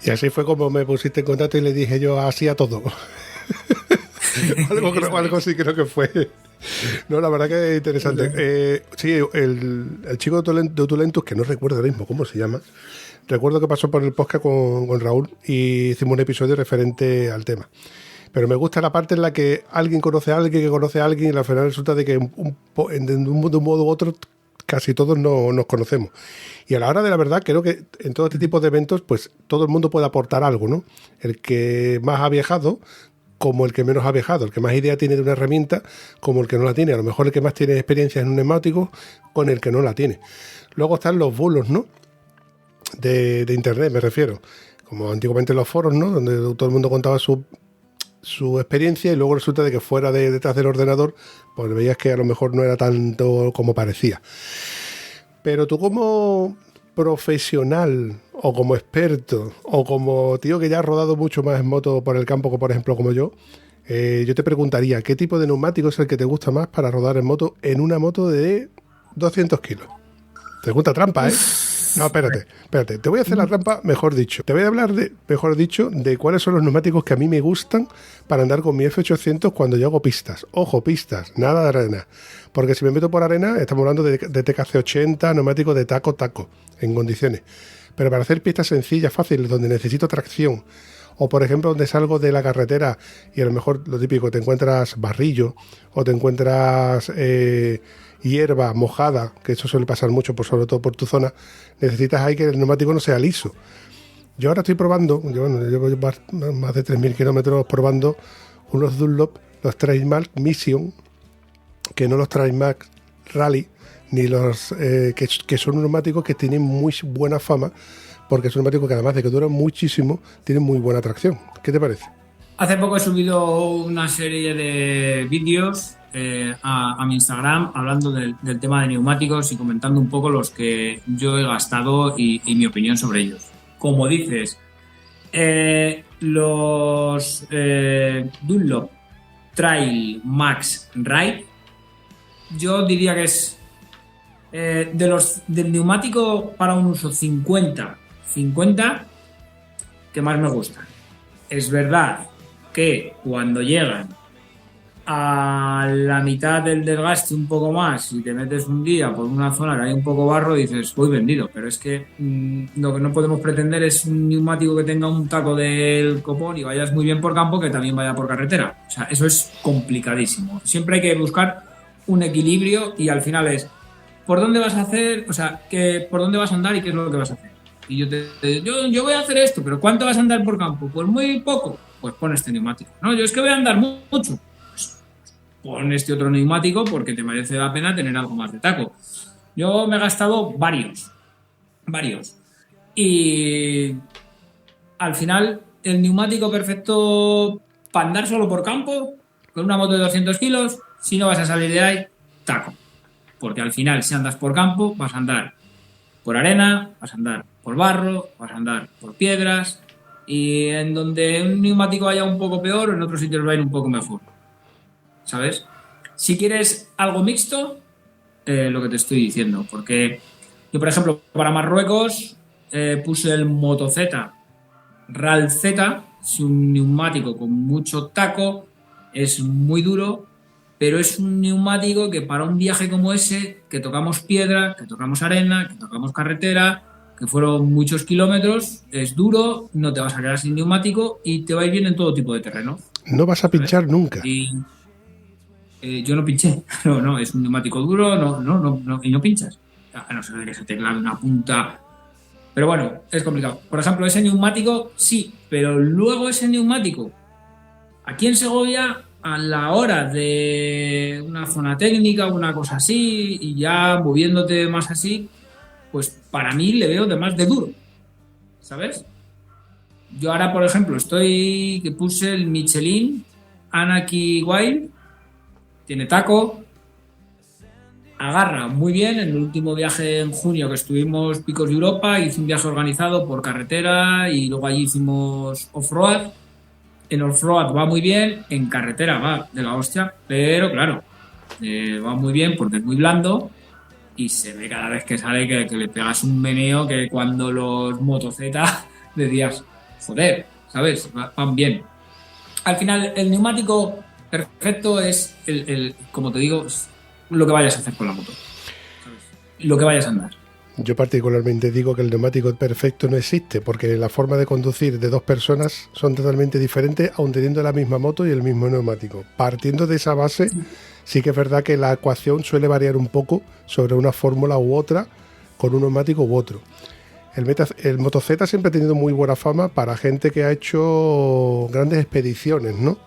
Y así fue como me pusiste en contacto y le dije yo así a todo. algo sí creo que fue. No, la verdad que es interesante. Sí, el chico de Otulentus, que no recuerdo ahora mismo cómo se llama, recuerdo que pasó por el podcast con Raúl y hicimos un episodio referente al tema. Pero me gusta la parte en la que alguien conoce a alguien que conoce a alguien y al final resulta de que de un modo u otro casi todos nos conocemos. Y a la hora de la verdad creo que en todo este tipo de eventos pues todo el mundo puede aportar algo, ¿no? El que más ha viajado como el que menos ha viajado, el que más idea tiene de una herramienta como el que no la tiene, a lo mejor el que más tiene experiencia en un neumático con el que no la tiene. Luego están los bulos, ¿no? De internet me refiero, como antiguamente los foros, ¿no? Donde todo el mundo contaba su experiencia y luego resulta de que fuera detrás del ordenador pues veías que a lo mejor no era tanto como parecía. Pero tú como profesional o como experto o como tío que ya ha rodado mucho más en moto por el campo que por ejemplo como yo te preguntaría ¿qué tipo de neumático es el que te gusta más para rodar en moto en una moto de 200 kilos? Pregunta trampa, ¿eh? No, espérate. Te voy a hacer la trampa, mejor dicho. Te voy a hablar de cuáles son los neumáticos que a mí me gustan para andar con mi F800 cuando yo hago pistas. Ojo, pistas, nada de arena. Porque si me meto por arena, estamos hablando de TKC80, neumáticos de taco, en condiciones. Pero para hacer pistas sencillas, fáciles, donde necesito tracción, o por ejemplo donde salgo de la carretera y a lo mejor lo típico, te encuentras barrillo o te encuentras hierba mojada, que eso suele pasar mucho, sobre todo por tu zona, necesitas ahí que el neumático no sea liso. Yo ahora estoy probando, llevo más de 3.000 kilómetros probando unos Dunlop, los Trailmark Mission, que no los Trailmark Rally, ni los que son neumáticos que tienen muy buena fama, porque son neumáticos que además de que duran muchísimo, tienen muy buena tracción. ¿Qué te parece? Hace poco he subido una serie de vídeos a mi Instagram hablando del tema de neumáticos y comentando un poco los que yo he gastado y mi opinión sobre ellos. Como dices, los Dunlop Trail Max Ride, yo diría que es del neumático para un uso 50 que más me gusta. Es verdad que cuando llegan a la mitad del desgaste un poco más y te metes un día por una zona que hay un poco barro, dices, voy vendido. Pero es que lo que no podemos pretender es un neumático que tenga un taco del copón y vayas muy bien por campo, que también vaya por carretera. O sea, eso es complicadísimo. Siempre hay que buscar un equilibrio y al final es por dónde vas a hacer, o sea, por dónde vas a andar y qué es lo que vas a hacer. Y yo voy a hacer esto, pero ¿cuánto vas a andar por campo? Pues muy poco. Pues pon este neumático. No, yo es que voy a andar mucho. Pon este otro neumático porque te merece la pena tener algo más de taco. Yo me he gastado varios. Y al final, el neumático perfecto para andar solo por campo, con una moto de 200 kilos, si no vas a salir de ahí, taco. Porque al final, si andas por campo, vas a andar por arena, vas a andar por barro, vas a andar por piedras, y en donde un neumático vaya un poco peor, en otros sitios va a ir un poco mejor. ¿Sabes? Si quieres algo mixto, lo que te estoy diciendo, porque yo, por ejemplo, para Marruecos puse el Moto Z RAL Z, es un neumático con mucho taco, es muy duro, pero es un neumático que para un viaje como ese, que tocamos piedra, que tocamos arena, que tocamos carretera, que fueron muchos kilómetros, es duro, no te vas a quedar sin neumático y te va a ir bien en todo tipo de terreno. No vas a pinchar nunca. Y yo no pinché, no, es un neumático duro, no, y no pinchas. A no ser que se te clave una punta Pero bueno, es complicado. Por ejemplo, ese neumático, sí, pero luego ese neumático, aquí en Segovia, a la hora de una zona técnica, una cosa así, y ya moviéndote más así, pues para mí le veo de más de duro, ¿sabes? Yo ahora, por ejemplo, que puse el Michelin Anarchy Wild, tiene taco, agarra muy bien. En el último viaje en junio que estuvimos Picos de Europa, hice un viaje organizado por carretera y luego allí hicimos off-road. En off-road va muy bien, en carretera va de la hostia, pero claro, va muy bien porque es muy blando y se ve cada vez que sale que le pegas un meneo que cuando los Moto Z decías, joder, ¿sabes? Van bien. Al final, el neumático perfecto es, como te digo, es lo que vayas a hacer con la moto, ¿sabes? Lo que vayas a andar. Yo particularmente digo que el neumático perfecto no existe, porque la forma de conducir de dos personas son totalmente diferentes, aun teniendo la misma moto y el mismo neumático. Partiendo de esa base, sí que es verdad que la ecuación suele variar un poco sobre una fórmula u otra, con un neumático u otro. El Moto Z siempre ha tenido muy buena fama para gente que ha hecho grandes expediciones, ¿no?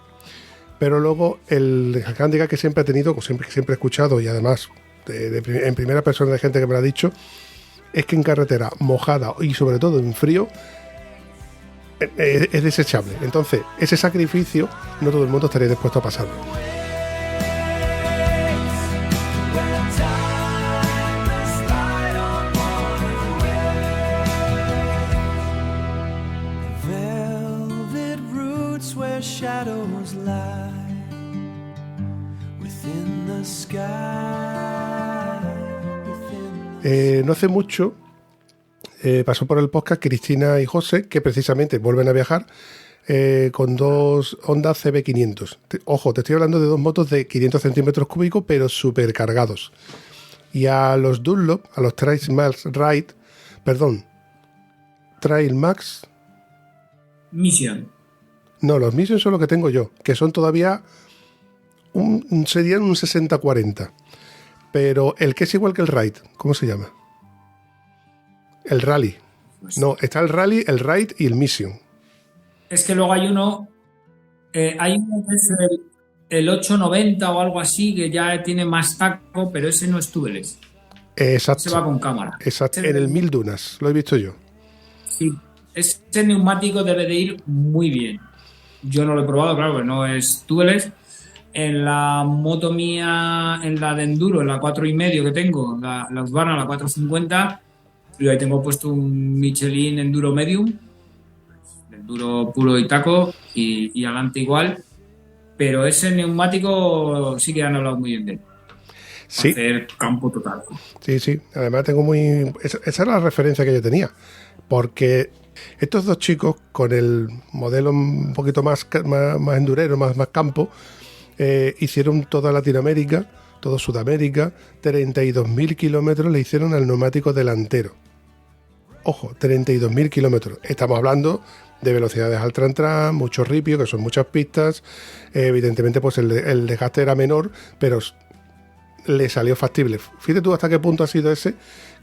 Pero luego el handicap que siempre ha tenido, siempre he escuchado, y además en primera persona de gente que me lo ha dicho, es que en carretera mojada y sobre todo en frío es desechable. Entonces, ese sacrificio no todo el mundo estaría dispuesto a pasarlo. No hace mucho pasó por el podcast Cristina y José, que precisamente vuelven a viajar con dos Honda CB500. Ojo, te estoy hablando de dos motos de 500 centímetros cúbicos, pero súper cargados. Y a los Dunlop, a los Trail Max Mission. No, los Mission son los que tengo yo, que son todavía serían un 60-40. Pero el que es igual que el Ride, ¿cómo se llama? El Rally. No, está el Rally, el Ride y el Mission. Es que luego hay uno que es el 890 o algo así, que ya tiene más taco, pero ese no es tubeless. Exacto. Se va con cámara. Exacto, en el 1000 Dunas, lo he visto yo. Sí, este neumático debe de ir muy bien. Yo no lo he probado, claro, porque no es tubeless. En la moto mía, en la de enduro, en la 4,5 que tengo, la Husqvarna, la 450, yo ahí tengo puesto un Michelin Enduro Medium, enduro puro y taco, y adelante igual, pero ese neumático sí que han hablado muy bien de él. Sí. Hacer campo total. Sí. Además tengo esa era la referencia que yo tenía, porque estos dos chicos con el modelo un poquito más endurero, más campo, hicieron toda Latinoamérica, toda Sudamérica, 32.000 kilómetros le hicieron al neumático delantero. Ojo, 32.000 kilómetros. Estamos hablando de velocidades al tran, mucho ripio, que son muchas pistas. Evidentemente, pues el desgaste era menor, pero le salió factible. Fíjate tú hasta qué punto ha sido ese,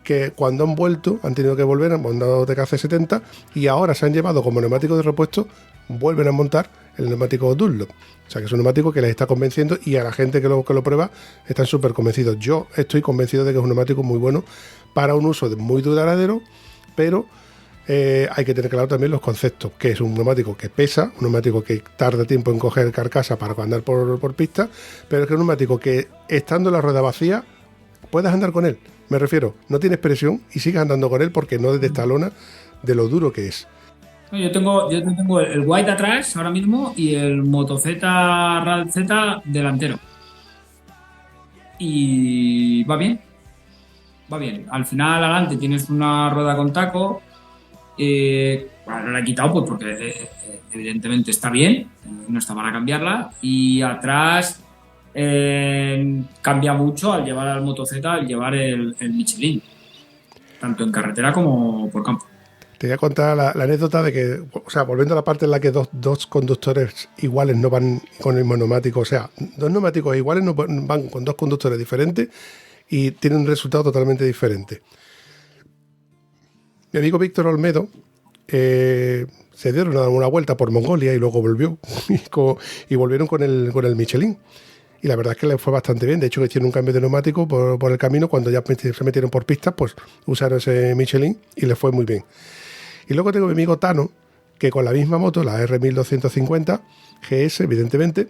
que cuando han vuelto, han tenido que volver, han montado TKC70 y ahora se han llevado como neumático de repuesto, vuelven a montar el neumático Dunlop. O sea que es un neumático que les está convenciendo y a la gente que lo prueba están súper convencidos. Yo estoy convencido de que es un neumático muy bueno para un uso muy duradero, pero hay que tener claro también los conceptos, que es un neumático que pesa, un neumático que tarda tiempo en coger carcasa para andar por pista, pero es que es un neumático que estando la rueda vacía puedes andar con él. Me refiero, no tienes presión y sigues andando con él porque no destalona de lo duro que es. Yo tengo el White atrás ahora mismo y el Moto Z Rad Z delantero. Y va bien. Va bien. Al final, adelante tienes una rueda con taco. Bueno, no la he quitado pues porque evidentemente está bien. No está para cambiarla. Y atrás cambia mucho al llevar al Moto Z, al llevar el Michelin. Tanto en carretera como por campo. Te voy a contar la anécdota de que, o sea, volviendo a la parte en la que dos conductores iguales no van con el mismo neumático, o sea, dos neumáticos iguales no van con dos conductores diferentes y tienen un resultado totalmente diferente. Mi amigo Víctor Olmedo se dieron una vuelta por Mongolia y luego volvió y volvieron con el Michelin. Y la verdad es que les fue bastante bien. De hecho, hicieron un cambio de neumático por el camino. Cuando ya se metieron por pistas, pues usaron ese Michelin y les fue muy bien. Y luego tengo mi amigo Tano, que con la misma moto, la R1250 GS, evidentemente,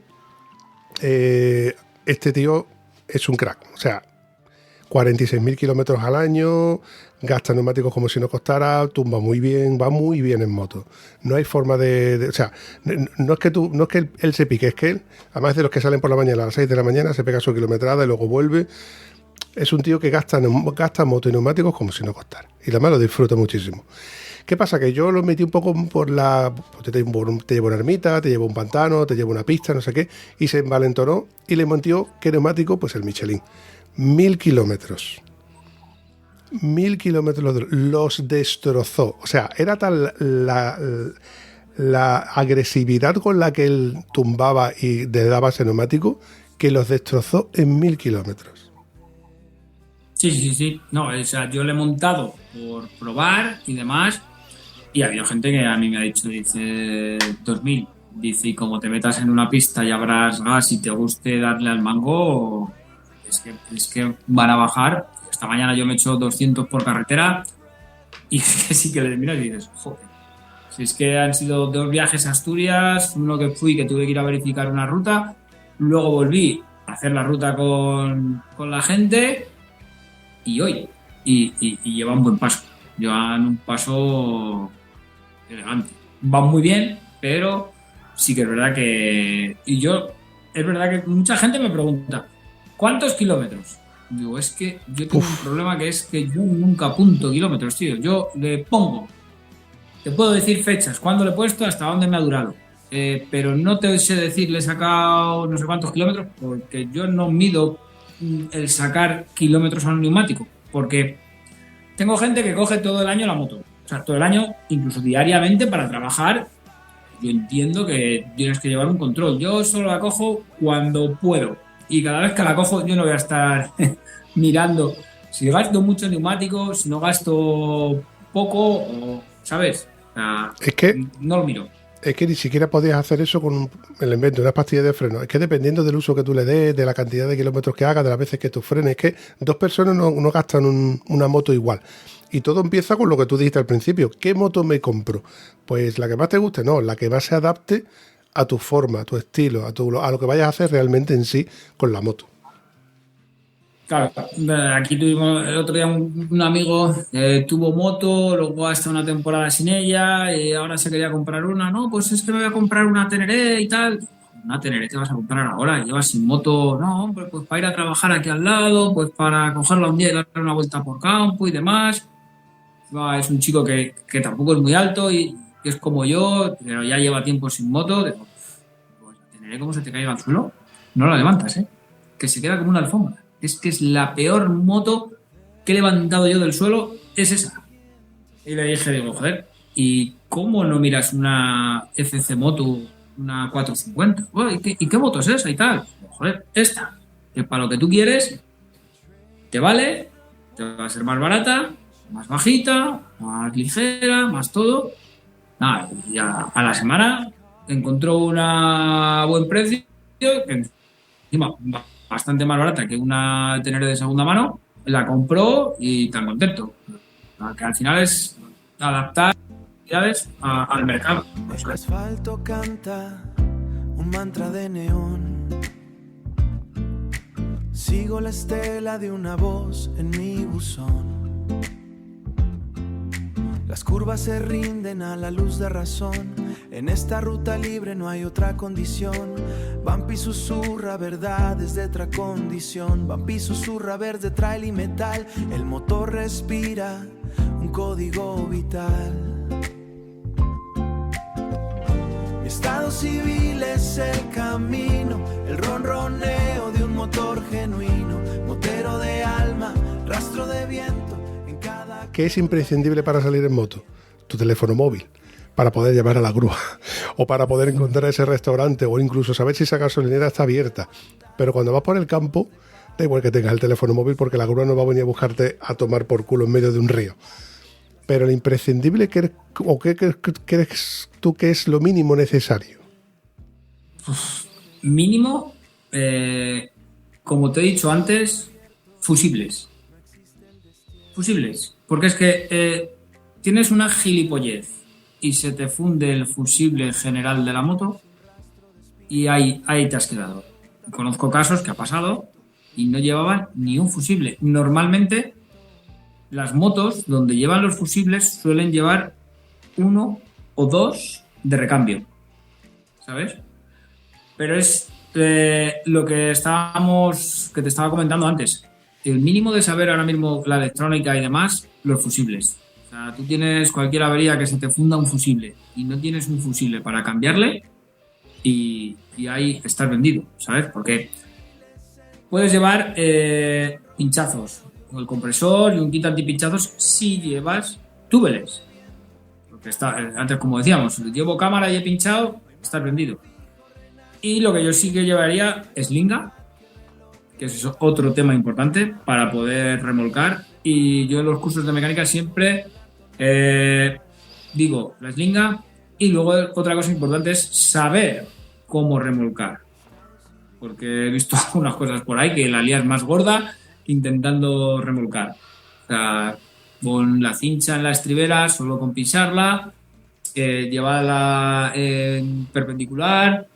este tío es un crack. O sea, 46.000 kilómetros al año, gasta neumáticos como si no costara, tumba muy bien, va muy bien en moto. No hay forma o sea, no es que él se pique, es que él, además de los que salen por la mañana a las 6 de la mañana, se pega su kilometrada y luego vuelve. Es un tío que gasta moto y neumáticos como si no costara. Y además lo disfruta muchísimo. ¿Qué pasa? Que yo lo metí un poco por te llevo una ermita, te llevo un pantano, te llevo una pista, no sé qué, y se envalentonó y le montió, ¿qué neumático? Pues el Michelin. 1.000 kilómetros. 1.000 kilómetros los destrozó. O sea, era tal la agresividad con la que él tumbaba y le daba ese neumático que los destrozó en 1.000 kilómetros. Sí. No, o sea, yo le he montado por probar y demás. Y ha habido gente que a mí me ha dicho, dice, 2.000. Dice, y como te metas en una pista y abras gas y te guste darle al mango, es que van a bajar. Esta mañana yo me he hecho 200 por carretera y es que sí que le miras y dices, joder. Si es que han sido 2 viajes a Asturias, uno que fui que tuve que ir a verificar una ruta, luego volví a hacer la ruta con la gente y hoy. Y llevan un buen paso. Llevan un paso elegante. Van muy bien, pero sí que es verdad que... Es verdad que mucha gente me pregunta, ¿cuántos kilómetros? Digo, es que yo tengo un problema que es que yo nunca apunto kilómetros, tío. Yo le pongo, te puedo decir fechas, cuándo le he puesto, hasta dónde me ha durado. Pero no te sé decir, le he sacado no sé cuántos kilómetros, porque yo no mido el sacar kilómetros a un neumático, porque tengo gente que coge todo el año la moto. O sea, todo el año, incluso diariamente para trabajar. Yo entiendo que tienes que llevar un control. Yo solo la cojo cuando puedo. Y cada vez que la cojo, yo no voy a estar mirando si gasto mucho neumáticos, si no gasto poco, ¿sabes? O sea, es que no lo miro. Es que ni siquiera podías hacer eso con el invento de unas pastillas de freno. Es que dependiendo del uso que tú le des, de la cantidad de kilómetros que hagas, de las veces que tú frenes, es que 2 personas no gastan una moto igual. Y todo empieza con lo que tú dijiste al principio. ¿Qué moto me compro? Pues la que más te guste, no, la que más se adapte a tu forma, a tu estilo, a lo que vayas a hacer realmente en sí con la moto. Claro, aquí tuvimos el otro día un amigo tuvo moto, luego hasta una temporada sin ella y ahora se quería comprar una. No, pues es que me voy a comprar una Teneré y tal. Una Teneré te vas a comprar ahora, llevas sin moto. No, hombre, pues para ir a trabajar aquí al lado, pues para cogerla un día y darle una vuelta por campo y demás. Es un chico que tampoco es muy alto y es como yo, pero ya lleva tiempo sin moto. Digo, pues la Teneré, como se te caiga al suelo, no la levantas, que se queda como una alfombra. Es que es la peor moto que he levantado yo del suelo, es esa. Y le dije, digo, joder, ¿y cómo no miras una FC Moto, una 450? Oh, ¿y qué moto es esa y tal? Digo, joder, esta, que para lo que tú quieres, te vale, te va a ser más barata, más bajita, más ligera, más todo. Nada, y a la semana encontró una buen precio, que encima bastante más barata que una Teneré de segunda mano, la compró y tan contento. Que al final es adaptar actividades al mercado. El asfalto canta un mantra de neón. Sigo la estela de una voz en mi buzón. Las curvas se rinden a la luz de razón. En esta ruta libre no hay otra condición. Vampi susurra verdades de otra condición. Vampi susurra verde, trail y metal. El motor respira un código vital. Mi estado civil es el camino, el ronroneo de un motor genuino. Motero de alma, rastro de viento. ¿Qué es imprescindible para salir en moto? Tu teléfono móvil, para poder llevar a la grúa o para poder encontrar ese restaurante o incluso saber si esa gasolinera está abierta. Pero cuando vas por el campo, da igual que tengas el teléfono móvil porque la grúa no va a venir a buscarte a tomar por culo en medio de un río. Pero lo imprescindible, ¿o qué crees tú que es lo mínimo necesario? Mínimo, como te he dicho antes, fusibles. Fusibles. Porque es que tienes una gilipollez y se te funde el fusible general de la moto y ahí te has quedado. Conozco casos que ha pasado y no llevaban ni un fusible. Normalmente las motos donde llevan los fusibles suelen llevar 1 o 2 de recambio, ¿sabes? Pero es lo que te estaba comentando antes. El mínimo de saber ahora mismo la electrónica y demás, los fusibles. O sea, tú tienes cualquier avería que se te funda un fusible y no tienes un fusible para cambiarle y ahí estás vendido, ¿sabes? Porque puedes llevar pinchazos, el compresor y un kit antipinchazos si llevas túbeles. Porque antes, como decíamos, llevo cámara y he pinchado, estás vendido. Y lo que yo sí que llevaría es linga, que es otro tema importante para poder remolcar. Y yo en los cursos de mecánica siempre digo la slinga, y luego otra cosa importante es saber cómo remolcar. Porque he visto algunas cosas por ahí que la lías más gorda intentando remolcar. O sea, con la cincha en la estribera, solo con pisarla, llevarla en perpendicular.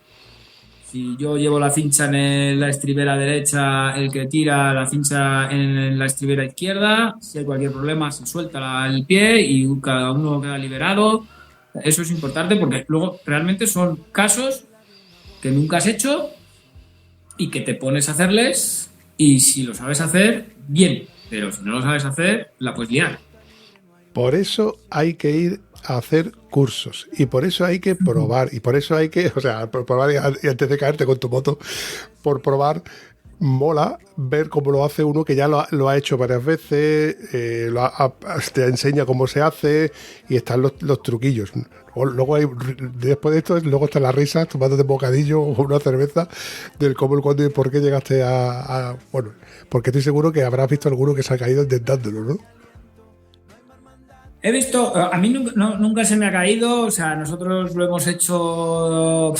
Si yo llevo la cincha en la estribera derecha, el que tira la cincha en la estribera izquierda, si hay cualquier problema se suelta el pie y cada uno queda liberado. Eso es importante porque luego realmente son casos que nunca has hecho y que te pones a hacerles, y si lo sabes hacer, bien, pero si no lo sabes hacer, la puedes liar. Por eso hay que ir a hacer cursos, y por eso hay que probar, y por eso hay que, o sea, probar y antes de caerte con tu moto, por probar, mola ver cómo lo hace uno que ya lo ha hecho varias veces, te enseña cómo se hace y están los truquillos. Luego después de esto, luego están las risas, tomándote un bocadillo o una cerveza del cómo, el cuándo y por qué llegaste bueno, porque estoy seguro que habrás visto alguno que se ha caído intentándolo, ¿no? He visto, a mí nunca se me ha caído, o sea, nosotros lo hemos hecho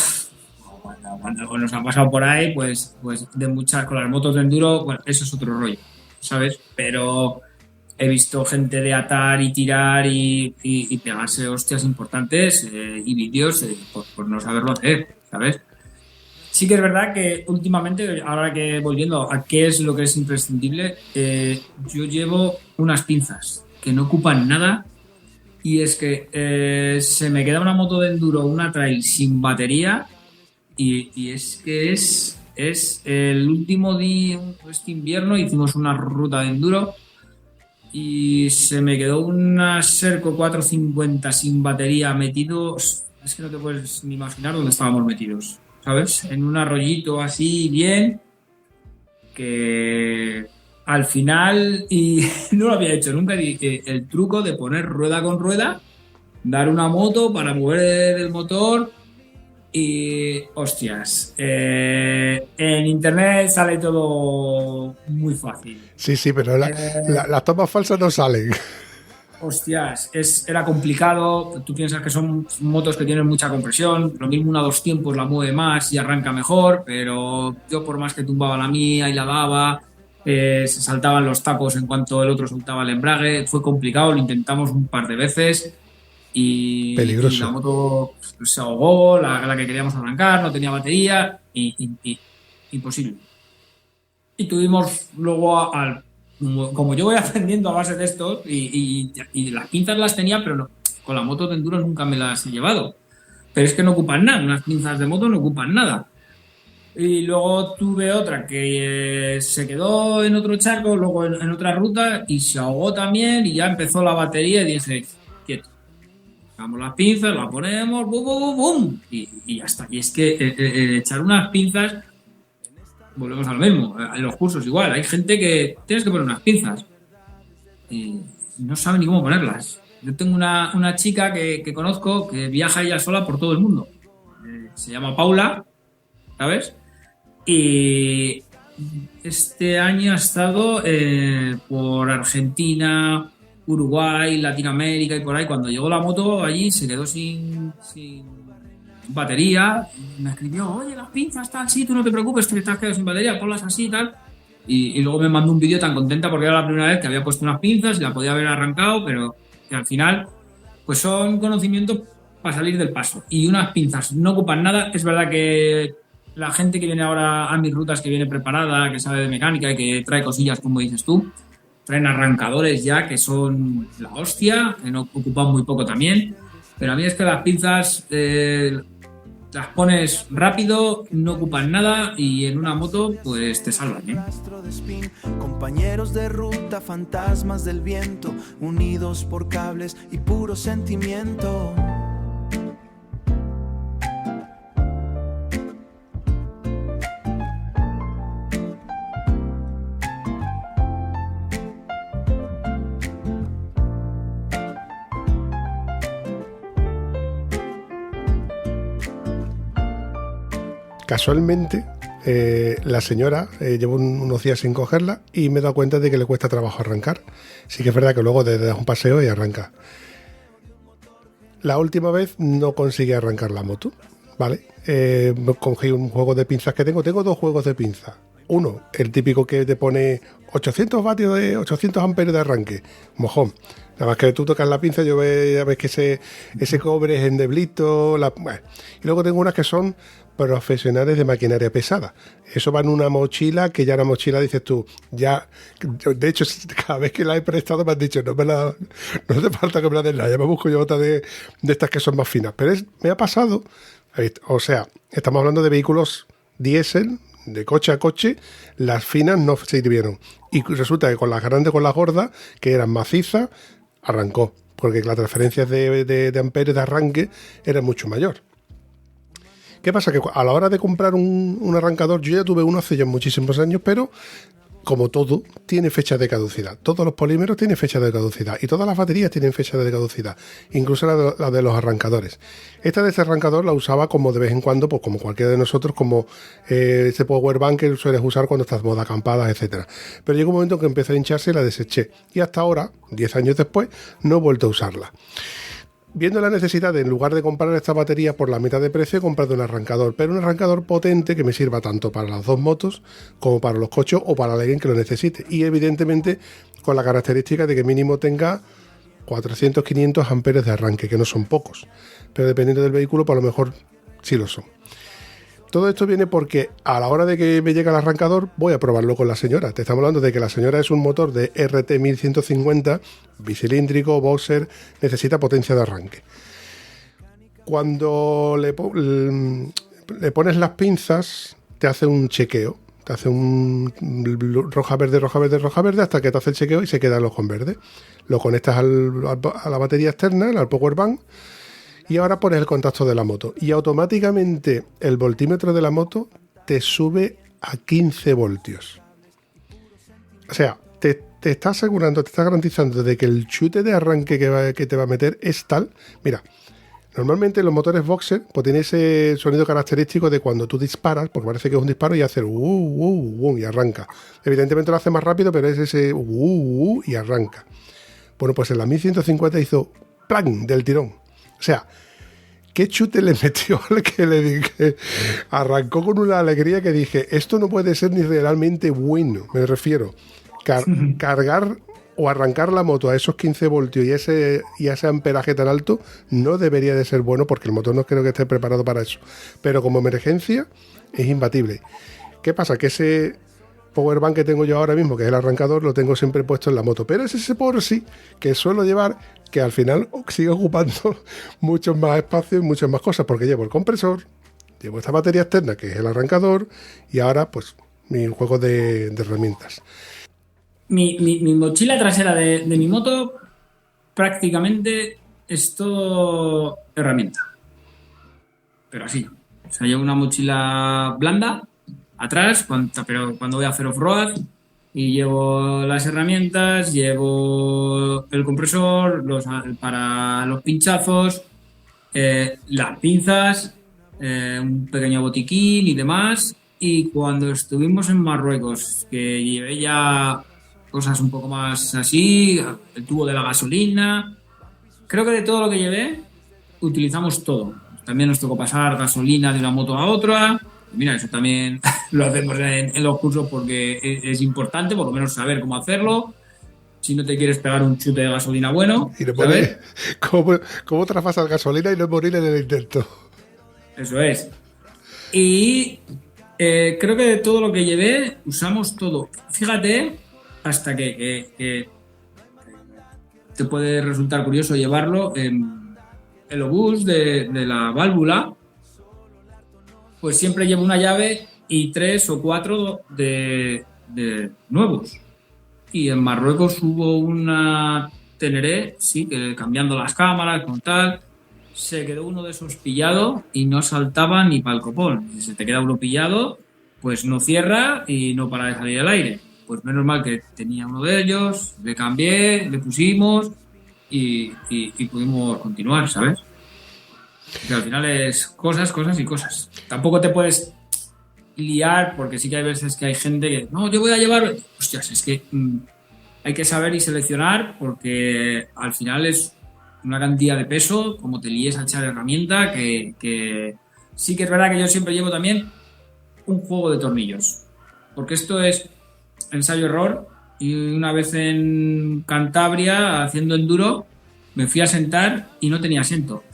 cuando nos ha pasado por ahí, pues de muchas, con las motos de enduro, bueno, eso es otro rollo, ¿sabes? Pero he visto gente de atar y tirar y pegarse hostias importantes y vídeos por no saberlo hacer, ¿sabes? Sí que es verdad que últimamente, ahora que volviendo a qué es lo que es imprescindible, yo llevo unas pinzas que no ocupan nada, y es que se me queda una moto de enduro, una trail sin batería, y es que es el último día, este invierno, hicimos una ruta de enduro y se me quedó una Serco 450 sin batería metidos, es que no te puedes ni imaginar dónde estábamos metidos, ¿sabes? En un arroyito así bien, que al final, y no lo había hecho nunca, el truco de poner rueda con rueda, dar una moto para mover el motor y, hostias, en internet sale todo muy fácil. Sí, pero las tomas falsas no salen. Hostias, era complicado. Tú piensas que son motos que tienen mucha compresión, lo mismo una 2 tiempos la mueve más y arranca mejor, pero yo por más que tumbaba la mía y la daba, se saltaban los tacos en cuanto el otro soltaba el embrague, fue complicado, lo intentamos un par de veces y la moto se ahogó, la que queríamos arrancar, no tenía batería y imposible. Y tuvimos luego, como yo voy aprendiendo a base de esto, y las pinzas las tenía, pero no, con la moto de enduro nunca me las he llevado. Pero es que no ocupan nada, unas pinzas de moto no ocupan nada. Y luego tuve otra que se quedó en otro charco, luego en otra ruta, y se ahogó también, y ya empezó la batería, y dije, quieto. Sacamos las pinzas, las ponemos, bum, bum, bum, bum, y ya está. Y es que echar unas pinzas, volvemos a lo mismo, en los cursos igual, hay gente que tienes que poner unas pinzas y no sabe ni cómo ponerlas. Yo tengo una chica que conozco que viaja ella sola por todo el mundo, se llama Paula, ¿sabes? Y este año ha estado por Argentina, Uruguay, Latinoamérica y por ahí. Cuando llegó la moto allí se quedó sin batería. Me escribió, oye, las pinzas tal, sí, tú no te preocupes, te has quedado sin batería, ponlas así y tal. Y luego me mandó un vídeo tan contenta porque era la primera vez que había puesto unas pinzas y la podía haber arrancado, pero que al final pues son conocimientos para salir del paso. Y unas pinzas no ocupan nada. Es verdad que la gente que viene ahora a mis rutas, que viene preparada, que sabe de mecánica y que trae cosillas, como dices tú, traen arrancadores ya que son la hostia, que no ocupan muy poco también. Pero a mí es que las pinzas las pones rápido, no ocupan nada y en una moto pues te salvan, ¿eh? Compañeros de ruta, fantasmas del viento, unidos por cables y puro sentimiento. Casualmente, la señora llevo unos días sin cogerla y me he dado cuenta de que le cuesta trabajo arrancar. Sí que es verdad que luego te das un paseo y arranca. La última vez no conseguí arrancar la moto, ¿vale? Cogí un juego de pinzas que tengo. Tengo dos juegos de pinzas. Uno, el típico que te pone 800 vatios de 800 amperios de arranque, mojón. Nada más que tú tocas la pinza, ya ves que ese cobre es endeblito. Bueno. Y luego tengo unas que son profesionales de maquinaria pesada. Eso va en una mochila, que ya la mochila dices tú, ya, de hecho, cada vez que la he prestado me han dicho, no hace falta que me la den nada, ya me busco yo otra de estas que son más finas. Pero me ha pasado, o sea, estamos hablando de vehículos diésel, de coche a coche, las finas no sirvieron. Y resulta que con las grandes, con las gordas, que eran macizas, arrancó, porque las transferencias de amperios de arranque eran mucho mayor. ¿Qué pasa? Que a la hora de comprar un arrancador, yo ya tuve uno hace ya muchísimos años, pero como todo, tiene fecha de caducidad. Todos los polímeros tienen fecha de caducidad y todas las baterías tienen fecha de caducidad, incluso la de los arrancadores. Esta de este arrancador la usaba como de vez en cuando, pues como cualquiera de nosotros, como ese power bank que sueles usar cuando estás en modo acampadas, etcétera. Pero llegó un momento en que empezó a hincharse y la deseché. Y hasta ahora, 10 años después, no he vuelto a usarla. Viendo la necesidad de, en lugar de comprar esta batería por la mitad de precio, he comprado un arrancador, pero un arrancador potente que me sirva tanto para las dos motos como para los coches o para alguien que lo necesite. Y evidentemente con la característica de que mínimo tenga 400-500 amperios de arranque, que no son pocos, pero dependiendo del vehículo, pues a lo mejor sí lo son. Todo esto viene porque a la hora de que me llegue el arrancador voy a probarlo con la señora. Te estamos hablando de que la señora es un motor de RT 1150, bicilíndrico, boxer, necesita potencia de arranque. Cuando le pones las pinzas, te hace un chequeo. Te hace un roja, verde, roja, verde, roja, verde, hasta que te hace el chequeo y se queda el ojo en verde. Lo conectas a la batería externa, al power bank, y ahora pones el contacto de la moto y automáticamente el voltímetro de la moto te sube a 15 voltios. O sea, te está asegurando, te está garantizando de que el chute de arranque que te va a meter es tal. Mira, normalmente los motores boxer pues tienen ese sonido característico de cuando tú disparas, porque parece que es un disparo y hace y arranca. Evidentemente lo hace más rápido, pero es ese y arranca. Bueno, pues en la 1150 hizo ¡plan! Del tirón. O sea, ¿qué chute le metió al que le dije? Arrancó con una alegría que dije, esto no puede ser ni realmente bueno, me refiero. Cargar o arrancar la moto a esos 15 voltios y ese amperaje tan alto no debería de ser bueno porque el motor no creo que esté preparado para eso. Pero como emergencia es imbatible. ¿Qué pasa? Que ese power bank que tengo yo ahora mismo, que es el arrancador, lo tengo siempre puesto en la moto. Pero es ese por sí que suelo llevar, que al final sigue ocupando muchos más espacios y muchas más cosas, porque llevo el compresor, llevo esta batería externa, que es el arrancador, y ahora pues mi juego de herramientas. Mi mochila trasera de mi moto prácticamente es todo herramienta. Pero así. O sea, llevo una mochila blanda atrás, pero cuando voy a hacer off-road, y llevo las herramientas, llevo el compresor para los pinchazos, las pinzas, un pequeño botiquín y demás. Y cuando estuvimos en Marruecos, que llevé ya cosas un poco más así, el tubo de la gasolina. Creo que de todo lo que llevé, utilizamos todo. También nos tocó pasar gasolina de una moto a otra. Mira, eso también lo hacemos en los cursos porque es importante, por lo menos saber cómo hacerlo. Si no te quieres pegar un chute de gasolina bueno, Y ¿sabes? ¿Cómo traspasar gasolina y no morir en el intento? Eso es. Y creo que de todo lo que llevé, usamos todo. Fíjate, hasta que te puede resultar curioso llevarlo en el obús de la válvula, pues siempre llevo una llave y 3 o 4 de nuevos. Y en Marruecos hubo una Teneré, sí, que cambiando las cámaras, con tal, se quedó uno de esos pillado y no saltaba ni para el copón. Si se te queda uno pillado, pues no cierra y no para de salir al aire. Pues menos mal que tenía uno de ellos, le cambié, le pusimos y pudimos continuar, ¿sabes? Que al final es cosas y cosas. Tampoco te puedes liar porque sí que hay veces que hay gente que no, yo voy a llevar... Hostias, es que hay que saber y seleccionar porque al final es una cantidad de peso, como te líes a echar herramienta, que sí que es verdad que yo siempre llevo también un juego de tornillos. Porque esto es ensayo-error y una vez en Cantabria haciendo enduro me fui a sentar y no tenía asiento.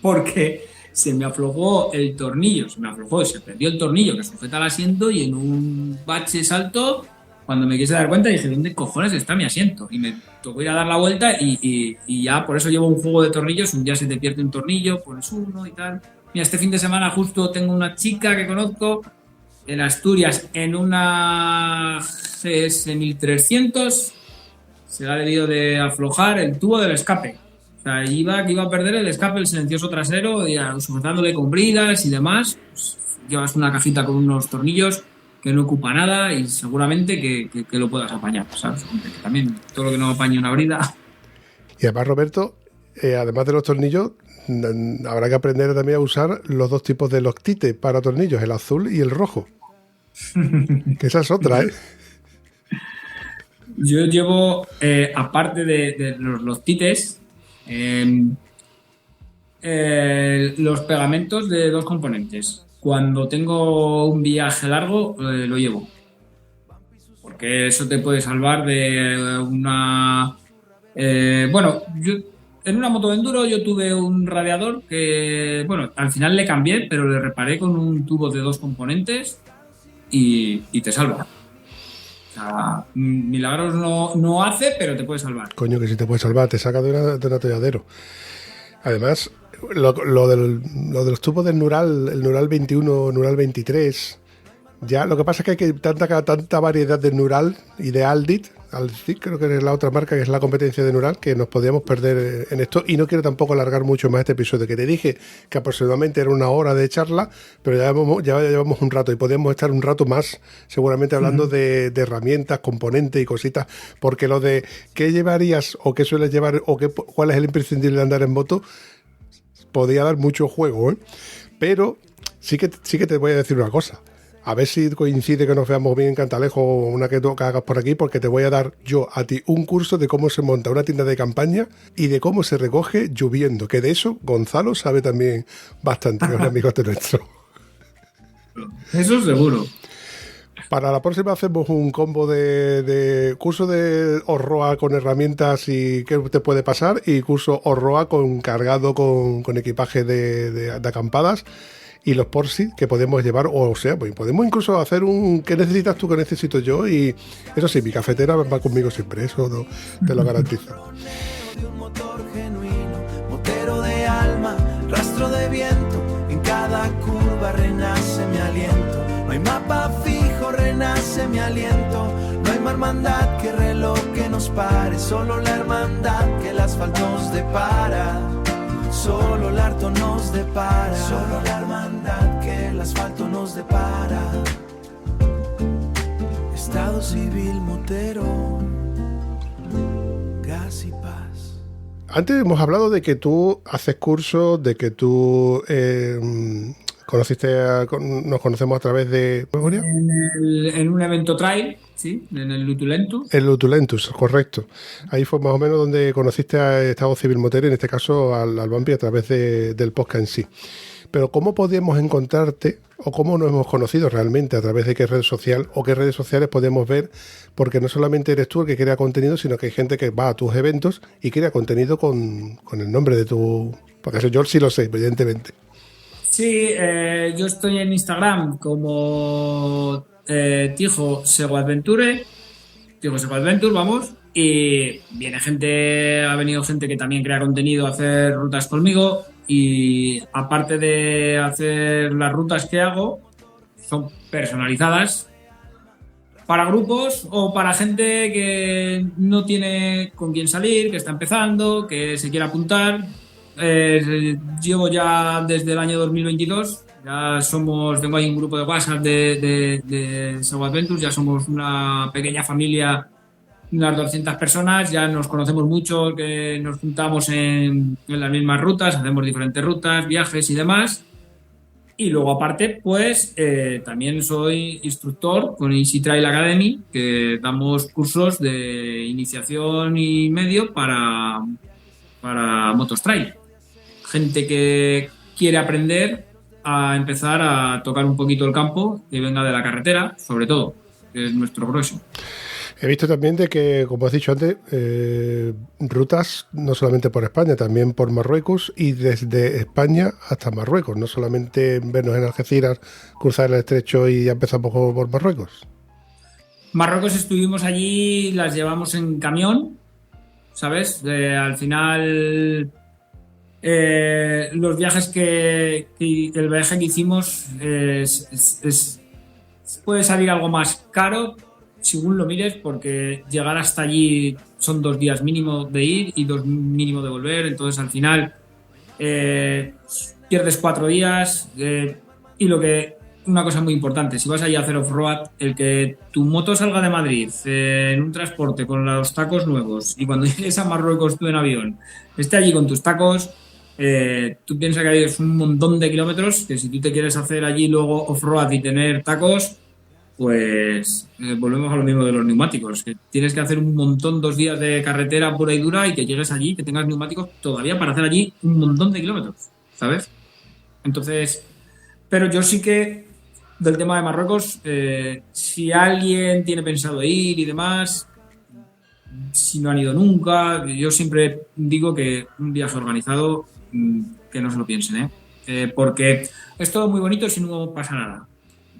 Porque se me aflojó el tornillo, se perdió el tornillo que sujeta el asiento y en un bache salto, cuando me quise dar cuenta dije, ¿dónde cojones está mi asiento? Y me tocó ir a dar la vuelta y ya por eso llevo un juego de tornillos, un día se te pierde un tornillo, pones uno y tal. Mira, este fin de semana justo tengo una chica que conozco en Asturias en una GS 1300, se le ha debido de aflojar el tubo del escape. O sea, iba a perder el escape, el silencioso trasero, y sujetándole con bridas y demás. Pues, llevas una cajita con unos tornillos que no ocupa nada y seguramente que lo puedas apañar, ¿sabes? También todo lo que no apañe una brida. Y además, Roberto, además de los tornillos, habrá que aprender también a usar los dos tipos de loctite para tornillos, el azul y el rojo. Que esa es otra, ¿eh? Yo llevo, aparte de los loctites, los pegamentos de 2 componentes. Cuando tengo un viaje largo lo llevo porque eso te puede salvar de una yo en una moto de enduro yo tuve un radiador que al final le cambié pero le reparé con un tubo de 2 componentes y te salva. O sea, milagros no hace, pero te puede salvar. Coño, que si te puede salvar, te saca de un atolladero. Además, lo de los tubos del Nural, el Nural 21, Nural 23, ya lo que pasa es que hay tanta variedad de Nural y de Aldit creo que es la otra marca que es la competencia de Nural, que nos podíamos perder en esto, y no quiero tampoco alargar mucho más este episodio, que te dije que aproximadamente era una hora de charla, pero ya llevamos un rato y podemos estar un rato más seguramente hablando de herramientas, componentes y cositas, porque lo de qué llevarías o qué sueles llevar o cuál es el imprescindible de andar en moto podía dar mucho juego, ¿eh? Pero sí que te voy a decir una cosa. A ver si coincide que nos veamos bien en Cantalejo o una que hagas por aquí, porque te voy a dar yo a ti un curso de cómo se monta una tienda de campaña y de cómo se recoge lloviendo, que de eso Gonzalo sabe también bastante, que es un amigo de nuestro. Eso seguro. Para la próxima hacemos un combo de curso de Orroa con herramientas y qué te puede pasar, y curso Orroa cargado con equipaje de acampadas. Y los Porsi que podemos llevar, o sea, pues podemos incluso hacer ¿qué necesitas tú, qué necesito yo? Y eso sí, mi cafetera va conmigo siempre, eso te lo garantizo. De un motor genuino, motero de alma, rastro de viento, en cada curva renace mi aliento. No hay mapa fijo, renace mi aliento. No hay más hermandad que reloj que nos pare, solo la hermandad que el asfalto nos depara. Solo el harto nos depara, solo la hermandad que el asfalto nos depara. Estado civil motero, gas y paz. Antes hemos hablado de que tú haces cursos, de que tú Nos conocemos a través de... ¿Memoria? En un evento trail, sí, en el Lutulentus. El Lutulentus, correcto. Ahí fue más o menos donde conociste a Estado Civil Motero, en este caso al Vampi, a través del podcast en sí. Pero ¿cómo podemos encontrarte o cómo nos hemos conocido realmente? ¿A través de qué red social o qué redes sociales podemos ver? Porque no solamente eres tú el que crea contenido, sino que hay gente que va a tus eventos y crea contenido con el nombre de tu... Porque eso yo sí lo sé, evidentemente. Sí, yo estoy en Instagram como Tijo Seguadventure, vamos, y ha venido gente que también crea contenido a hacer rutas conmigo, y aparte de hacer las rutas que hago, son personalizadas para grupos o para gente que no tiene con quién salir, que está empezando, que se quiere apuntar. Llevo ya desde el año 2022, tengo ahí un grupo de WhatsApp de Sego Adventures, ya somos una pequeña familia, unas 200 personas, ya nos conocemos mucho, que nos juntamos en las mismas rutas, hacemos diferentes rutas, viajes y demás. Y luego aparte, pues también soy instructor con Easy Trail Academy, que damos cursos de iniciación y medio para motos trail. Gente que quiere aprender a empezar a tocar un poquito el campo, que venga de la carretera, sobre todo, que es nuestro grueso. He visto también de que, como has dicho antes, rutas no solamente por España, también por Marruecos y desde España hasta Marruecos, no solamente vernos en Algeciras, cruzar el estrecho y ya empezamos por Marruecos. Marruecos estuvimos allí, las llevamos en camión, ¿sabes? Al final, los viajes el viaje que hicimos puede salir algo más caro, según lo mires, porque llegar hasta allí son 2 días mínimo de ir y 2 mínimo de volver. Entonces, al final, pierdes 4 días. Y una cosa muy importante, si vas allí a hacer off-road, el que tu moto salga de Madrid en un transporte con los tacos nuevos y cuando llegues a Marruecos tú en avión esté allí con tus tacos, tú piensas que hay un montón de kilómetros, que si tú te quieres hacer allí luego off-road y tener tacos, pues volvemos a lo mismo de los neumáticos, que tienes que hacer un montón, 2 días de carretera pura y dura, y que llegues allí, que tengas neumáticos todavía para hacer allí un montón de kilómetros, ¿sabes? Entonces, pero yo sí que del tema de Marruecos, si alguien tiene pensado ir y demás, si no han ido nunca, yo siempre digo que un viaje organizado, que no se lo piensen, porque es todo muy bonito si no pasa nada.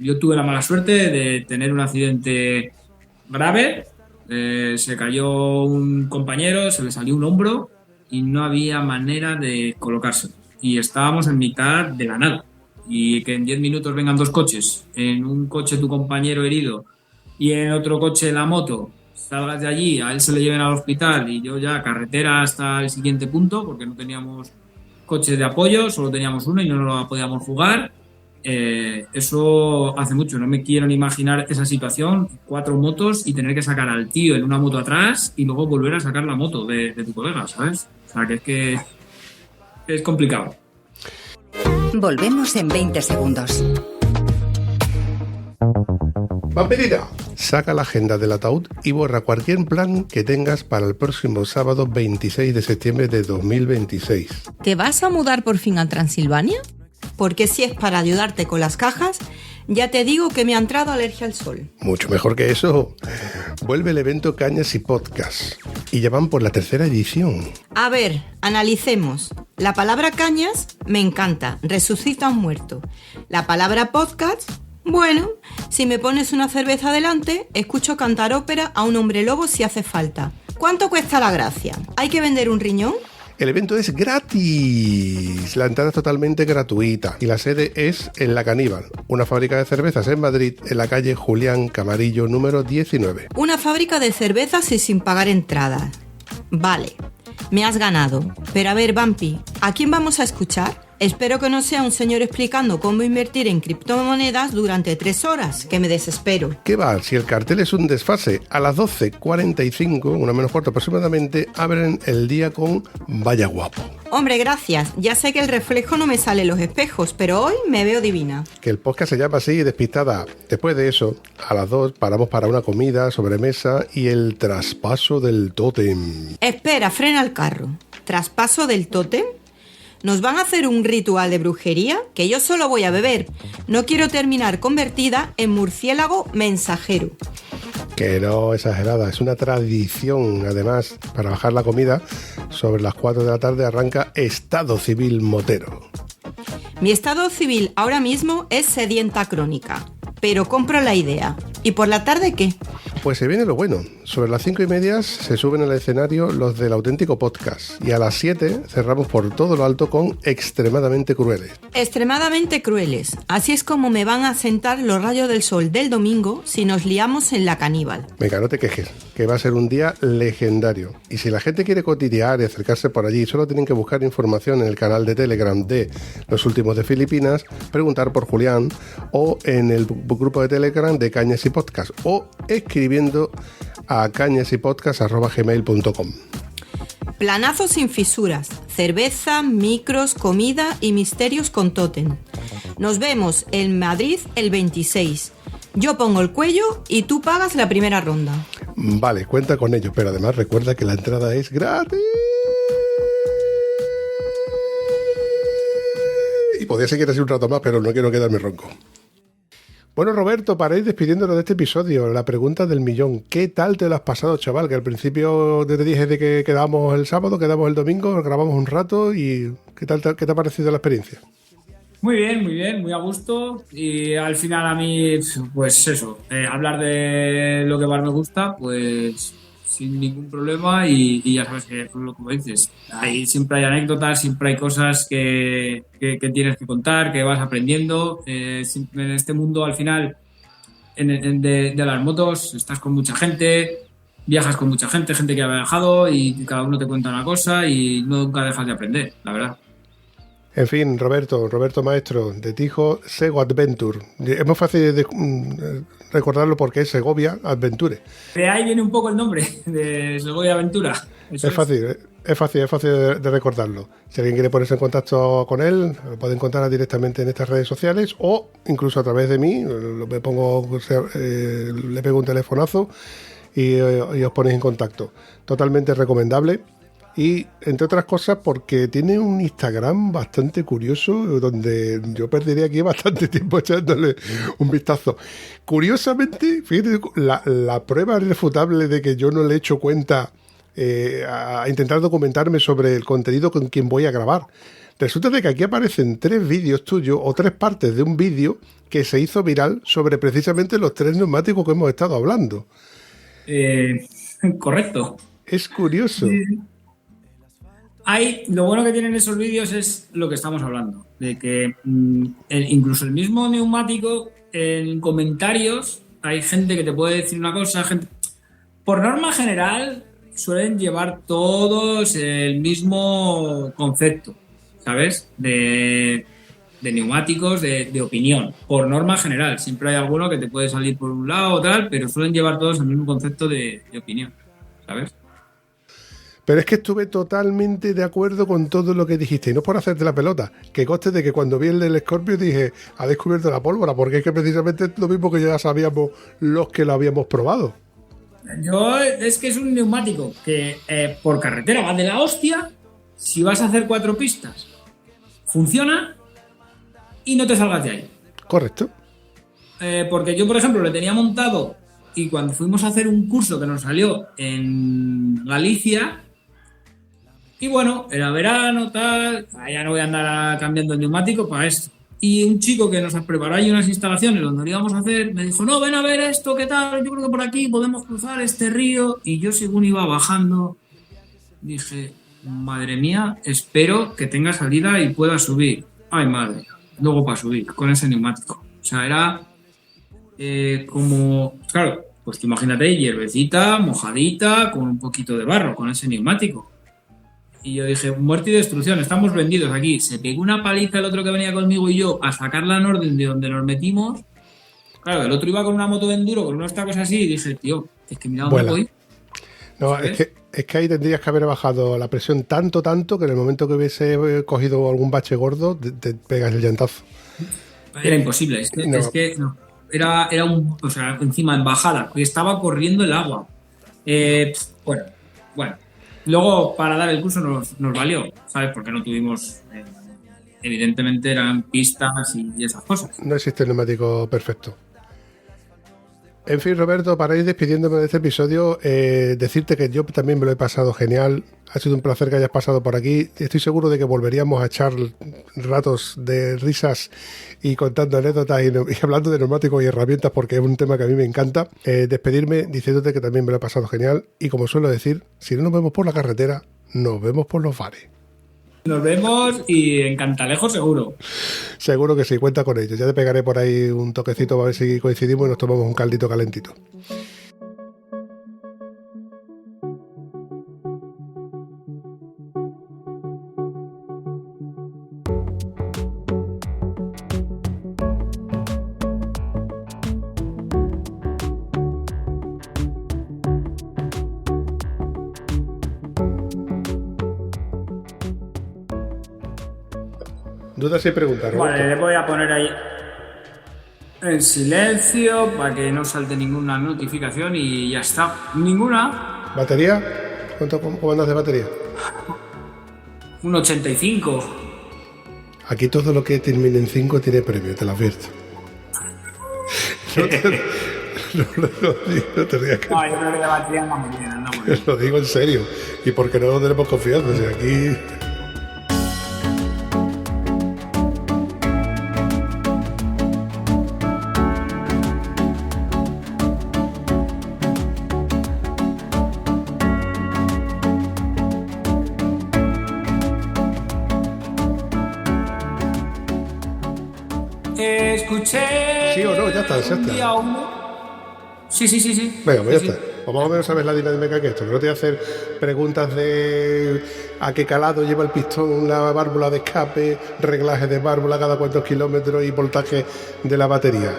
Yo tuve la mala suerte de tener un accidente grave, se cayó un compañero, se le salió un hombro y no había manera de colocarse. Y estábamos en mitad de la nada. Y que en 10 minutos vengan 2 coches, en un coche tu compañero herido y en otro coche la moto, salgas de allí, a él se le lleven al hospital y yo ya carretera hasta el siguiente punto, porque no teníamos coche de apoyo, solo teníamos uno y no lo podíamos jugar. Eso hace mucho, no me quiero ni imaginar esa situación, 4 motos y tener que sacar al tío en una moto atrás y luego volver a sacar la moto de tu colega, ¿sabes? O sea, que es complicado. Volvemos en 20 segundos. Vampirita, saca la agenda del ataúd y borra cualquier plan que tengas para el próximo sábado 26 de septiembre de 2026. ¿Te vas a mudar por fin a Transilvania? Porque si es para ayudarte con las cajas, ya te digo que me ha entrado alergia al sol. Mucho mejor que eso. Vuelve el evento Cañas y Podcast. Y ya van por la 3ª edición. A ver, analicemos. La palabra cañas me encanta, resucita a un muerto. La palabra podcast, bueno, si me pones una cerveza delante, escucho cantar ópera a un hombre lobo si hace falta. ¿Cuánto cuesta la gracia? ¿Hay que vender un riñón? El evento es gratis, la entrada es totalmente gratuita y la sede es en La Caníbal, una fábrica de cervezas en Madrid, en la calle Julián Camarillo número 19. Una fábrica de cervezas y sin pagar entradas. Vale, me has ganado. Pero a ver, Vampi, ¿a quién vamos a escuchar? Espero que no sea un señor explicando cómo invertir en criptomonedas durante 3 horas, que me desespero. ¿Qué va? Si el cartel es un desfase, a las 12:45, una menos cuarto aproximadamente, abren el día con Vaya Guapo. Hombre, gracias. Ya sé que el reflejo no me sale en los espejos, pero hoy me veo divina. Que el podcast se llama así, Despistada. Después de eso, a las 2 paramos para una comida, sobremesa y el traspaso del tótem. Espera, frena el carro. ¿Traspaso del tótem? ¿Nos van a hacer un ritual de brujería? Que yo solo voy a beber. No quiero terminar convertida en murciélago mensajero. Que no, exagerada, es una tradición. Además, para bajar la comida, sobre las 4 de la tarde arranca Estado Civil Motero. Mi estado civil ahora mismo es sedienta crónica, pero compro la idea. ¿Y por la tarde qué? Pues se viene lo bueno. Sobre las 5:30 se suben al escenario los del auténtico podcast. Y a las 7 cerramos por todo lo alto con Extremadamente Crueles. Extremadamente crueles. Así es como me van a sentar los rayos del sol del domingo si nos liamos en la caníbal. Venga, no te quejes, que va a ser un día legendario. Y si la gente quiere cotillear y acercarse por allí, solo tienen que buscar información en el canal de Telegram de Los Últimos de Filipinas, preguntar por Julián o en el grupo de Telegram de Cañas y Podcast o escribiendo a cañasypodcast@gmail.com. Planazo sin fisuras, cerveza, micros, comida y misterios con tótem. Nos vemos en Madrid el 26. Yo pongo el cuello y tú pagas la primera ronda. Vale, cuenta con ello, pero además recuerda que la entrada es gratis. Y podría seguir así un rato más, pero no quiero quedarme ronco. Bueno, Roberto, para ir despidiéndonos de este episodio, la pregunta del millón. ¿Qué tal te lo has pasado, chaval? Que al principio te dije de que quedamos el sábado, quedamos el domingo, grabamos un rato y ¿qué te ha parecido la experiencia? Muy bien, muy a gusto. Y al final a mí, pues eso, hablar de lo que más me gusta, pues sin ningún problema y ya sabes que lo que dices, siempre hay anécdotas, siempre hay cosas que tienes que contar, que vas aprendiendo. En este mundo al final de las motos estás con mucha gente, viajas con mucha gente que ha viajado y cada uno te cuenta una cosa y nunca dejas de aprender, la verdad. En fin, Roberto Maestro, de Tijo, Sego Adventure. Es muy fácil de recordarlo porque es Segovia Adventure. De ahí viene un poco el nombre, de Segovia Aventura. Es fácil de recordarlo. Si alguien quiere ponerse en contacto con él, lo puede encontrar directamente en estas redes sociales o incluso a través de mí. Le pego un telefonazo y os ponéis en contacto. Totalmente recomendable. Y entre otras cosas porque tiene un Instagram bastante curioso donde yo perdería aquí bastante tiempo echándole un vistazo. Curiosamente, fíjate, la prueba irrefutable de que yo no le he hecho cuenta a intentar documentarme sobre el contenido con quien voy a grabar. Resulta de que aquí aparecen 3 vídeos tuyos o 3 partes de un vídeo que se hizo viral sobre precisamente los 3 neumáticos que hemos estado hablando. Correcto. Es curioso. Sí. Lo bueno que tienen esos vídeos es lo que estamos hablando, de que incluso el mismo neumático, en comentarios hay gente que te puede decir una cosa, por norma general suelen llevar todos el mismo concepto, ¿sabes? De neumáticos, de opinión, por norma general. Siempre hay alguno que te puede salir por un lado o tal, pero suelen llevar todos el mismo concepto de opinión, ¿sabes? Pero es que estuve totalmente de acuerdo con todo lo que dijiste. Y no por hacerte la pelota. Que conste de que cuando vi el del Scorpio dije, ha descubierto la pólvora. Porque es que precisamente es lo mismo que ya sabíamos los que lo habíamos probado. Es que es un neumático que por carretera va de la hostia. Si vas a hacer 4 pistas, funciona y no te salgas de ahí. Correcto. Porque yo, por ejemplo, le tenía montado y cuando fuimos a hacer un curso que nos salió en Galicia... Y bueno, era verano, tal, ya no voy a andar cambiando el neumático para esto. Y un chico que nos preparó ahí unas instalaciones donde lo íbamos a hacer, me dijo, no, ven a ver esto, ¿qué tal? Yo creo que por aquí podemos cruzar este río. Y yo, según iba bajando, dije, madre mía, espero que tenga salida y pueda subir. Ay, madre, luego para subir con ese neumático. O sea, era como, claro, pues tú imagínate, hierbecita, mojadita, con un poquito de barro, con ese neumático. Y yo dije, muerte y destrucción, estamos vendidos aquí. Se pegó una paliza el otro que venía conmigo y yo a sacarla en orden de donde nos metimos. Claro, el otro iba con una moto de enduro, con unas tacos así, y dije, tío, es que mira dónde voy. No, es que ahí tendrías que haber bajado la presión tanto que en el momento que hubiese cogido algún bache gordo, te pegas el llantazo. Era imposible, es que no. Era o sea, encima en bajada, porque estaba corriendo el agua. Bueno. Luego, para dar el curso nos valió, ¿sabes? Porque no tuvimos... evidentemente eran pistas y esas cosas. No existe el neumático perfecto. En fin, Roberto, para ir despidiéndome de este episodio, decirte que yo también me lo he pasado genial. Ha sido un placer que hayas pasado por aquí. Estoy seguro de que volveríamos a echar ratos de risas y contando anécdotas y hablando de neumáticos y herramientas, porque es un tema que a mí me encanta. Despedirme diciéndote que también me lo he pasado genial. Y como suelo decir, si no nos vemos por la carretera, nos vemos por los bares. Nos vemos y en Cantalejo seguro. Seguro que sí, cuenta con ello. Ya te pegaré por ahí un toquecito para ver si coincidimos y nos tomamos un caldito calentito. Dudas y preguntas, Roberto. Vale, le voy a poner ahí en silencio para que no salte ninguna notificación y ya está. ¿Ninguna? ¿Batería? ¿Cómo andas de batería? Un 85. Aquí todo lo que termine en 5 tiene premio, te lo advierto. No te rías. No, yo creo que la batería anda muy bien. Lo digo en serio. Y porque no tenemos confianza. O sea, aquí... Escuché... ¿Sí o no? Ya está. Sí. Venga, pues sí, ya está. Pues más o menos sabes la dinámica que esto. Que no te voy a hacer preguntas de a qué calado lleva el pistón, la válvula de escape, reglaje de válvula, cada cuántos kilómetros y voltaje de la batería.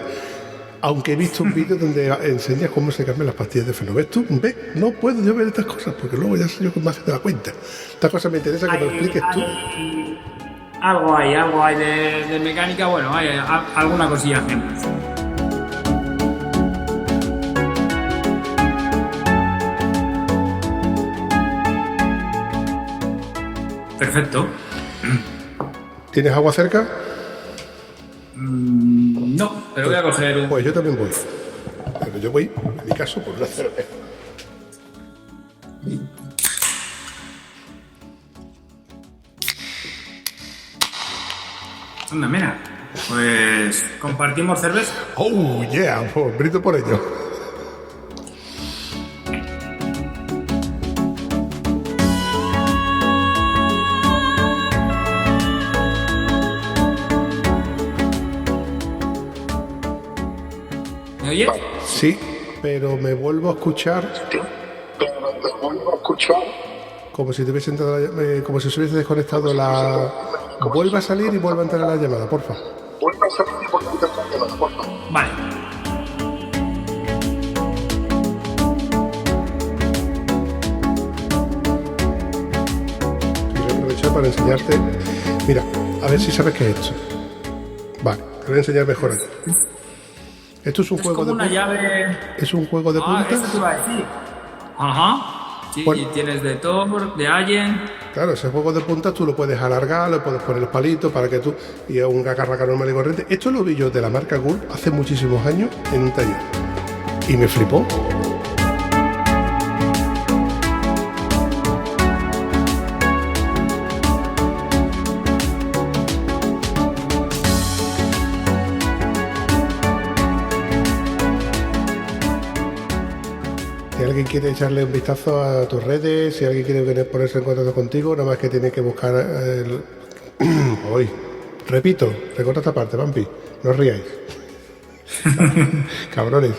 Aunque he visto un vídeo donde enseñas cómo se cambian las pastillas de freno. ¿Ves tú? ¿Ves? No puedo yo ver estas cosas porque luego ya sé yo que más se da cuenta. Estas cosas me interesa que me lo expliques tú. Algo hay de mecánica, bueno, hay alguna cosilla hacemos. Perfecto. ¿Tienes agua cerca? No, pero voy a coger un... Pues yo también voy. Pero yo voy, en mi caso, por una cerveza. Anda, mira, pues compartimos cerveza. ¡Oh, yeah! Pues brito por ello. ¿Me oyes? Sí, pero me vuelvo a escuchar. Como si te hubiese entrado como si se hubiese desconectado la. Vuelve a salir y vuelve a entrar a la llamada, porfa. Vale. Voy a aprovechar para enseñarte. Mira, a ver si sabes qué es esto. Vale, te voy a enseñar mejor aquí. Esto es un juego de una llave. Es un juego de puntas. Eso te iba a decir. Ajá. Sí, bueno, tienes de Thor, de Allen. Claro, ese juego de puntas tú lo puedes alargar, le puedes poner los palitos para que tú... Y es una carraca normal y corriente. Esto lo vi yo de la marca Gulf hace muchísimos años en un taller. Y me flipó. Si alguien quiere echarle un vistazo a tus redes, si alguien quiere ponerse en contacto contigo, nada más que tiene que buscar hoy. Repito, recorta esta parte, Vampi, no os riáis. Cabrones.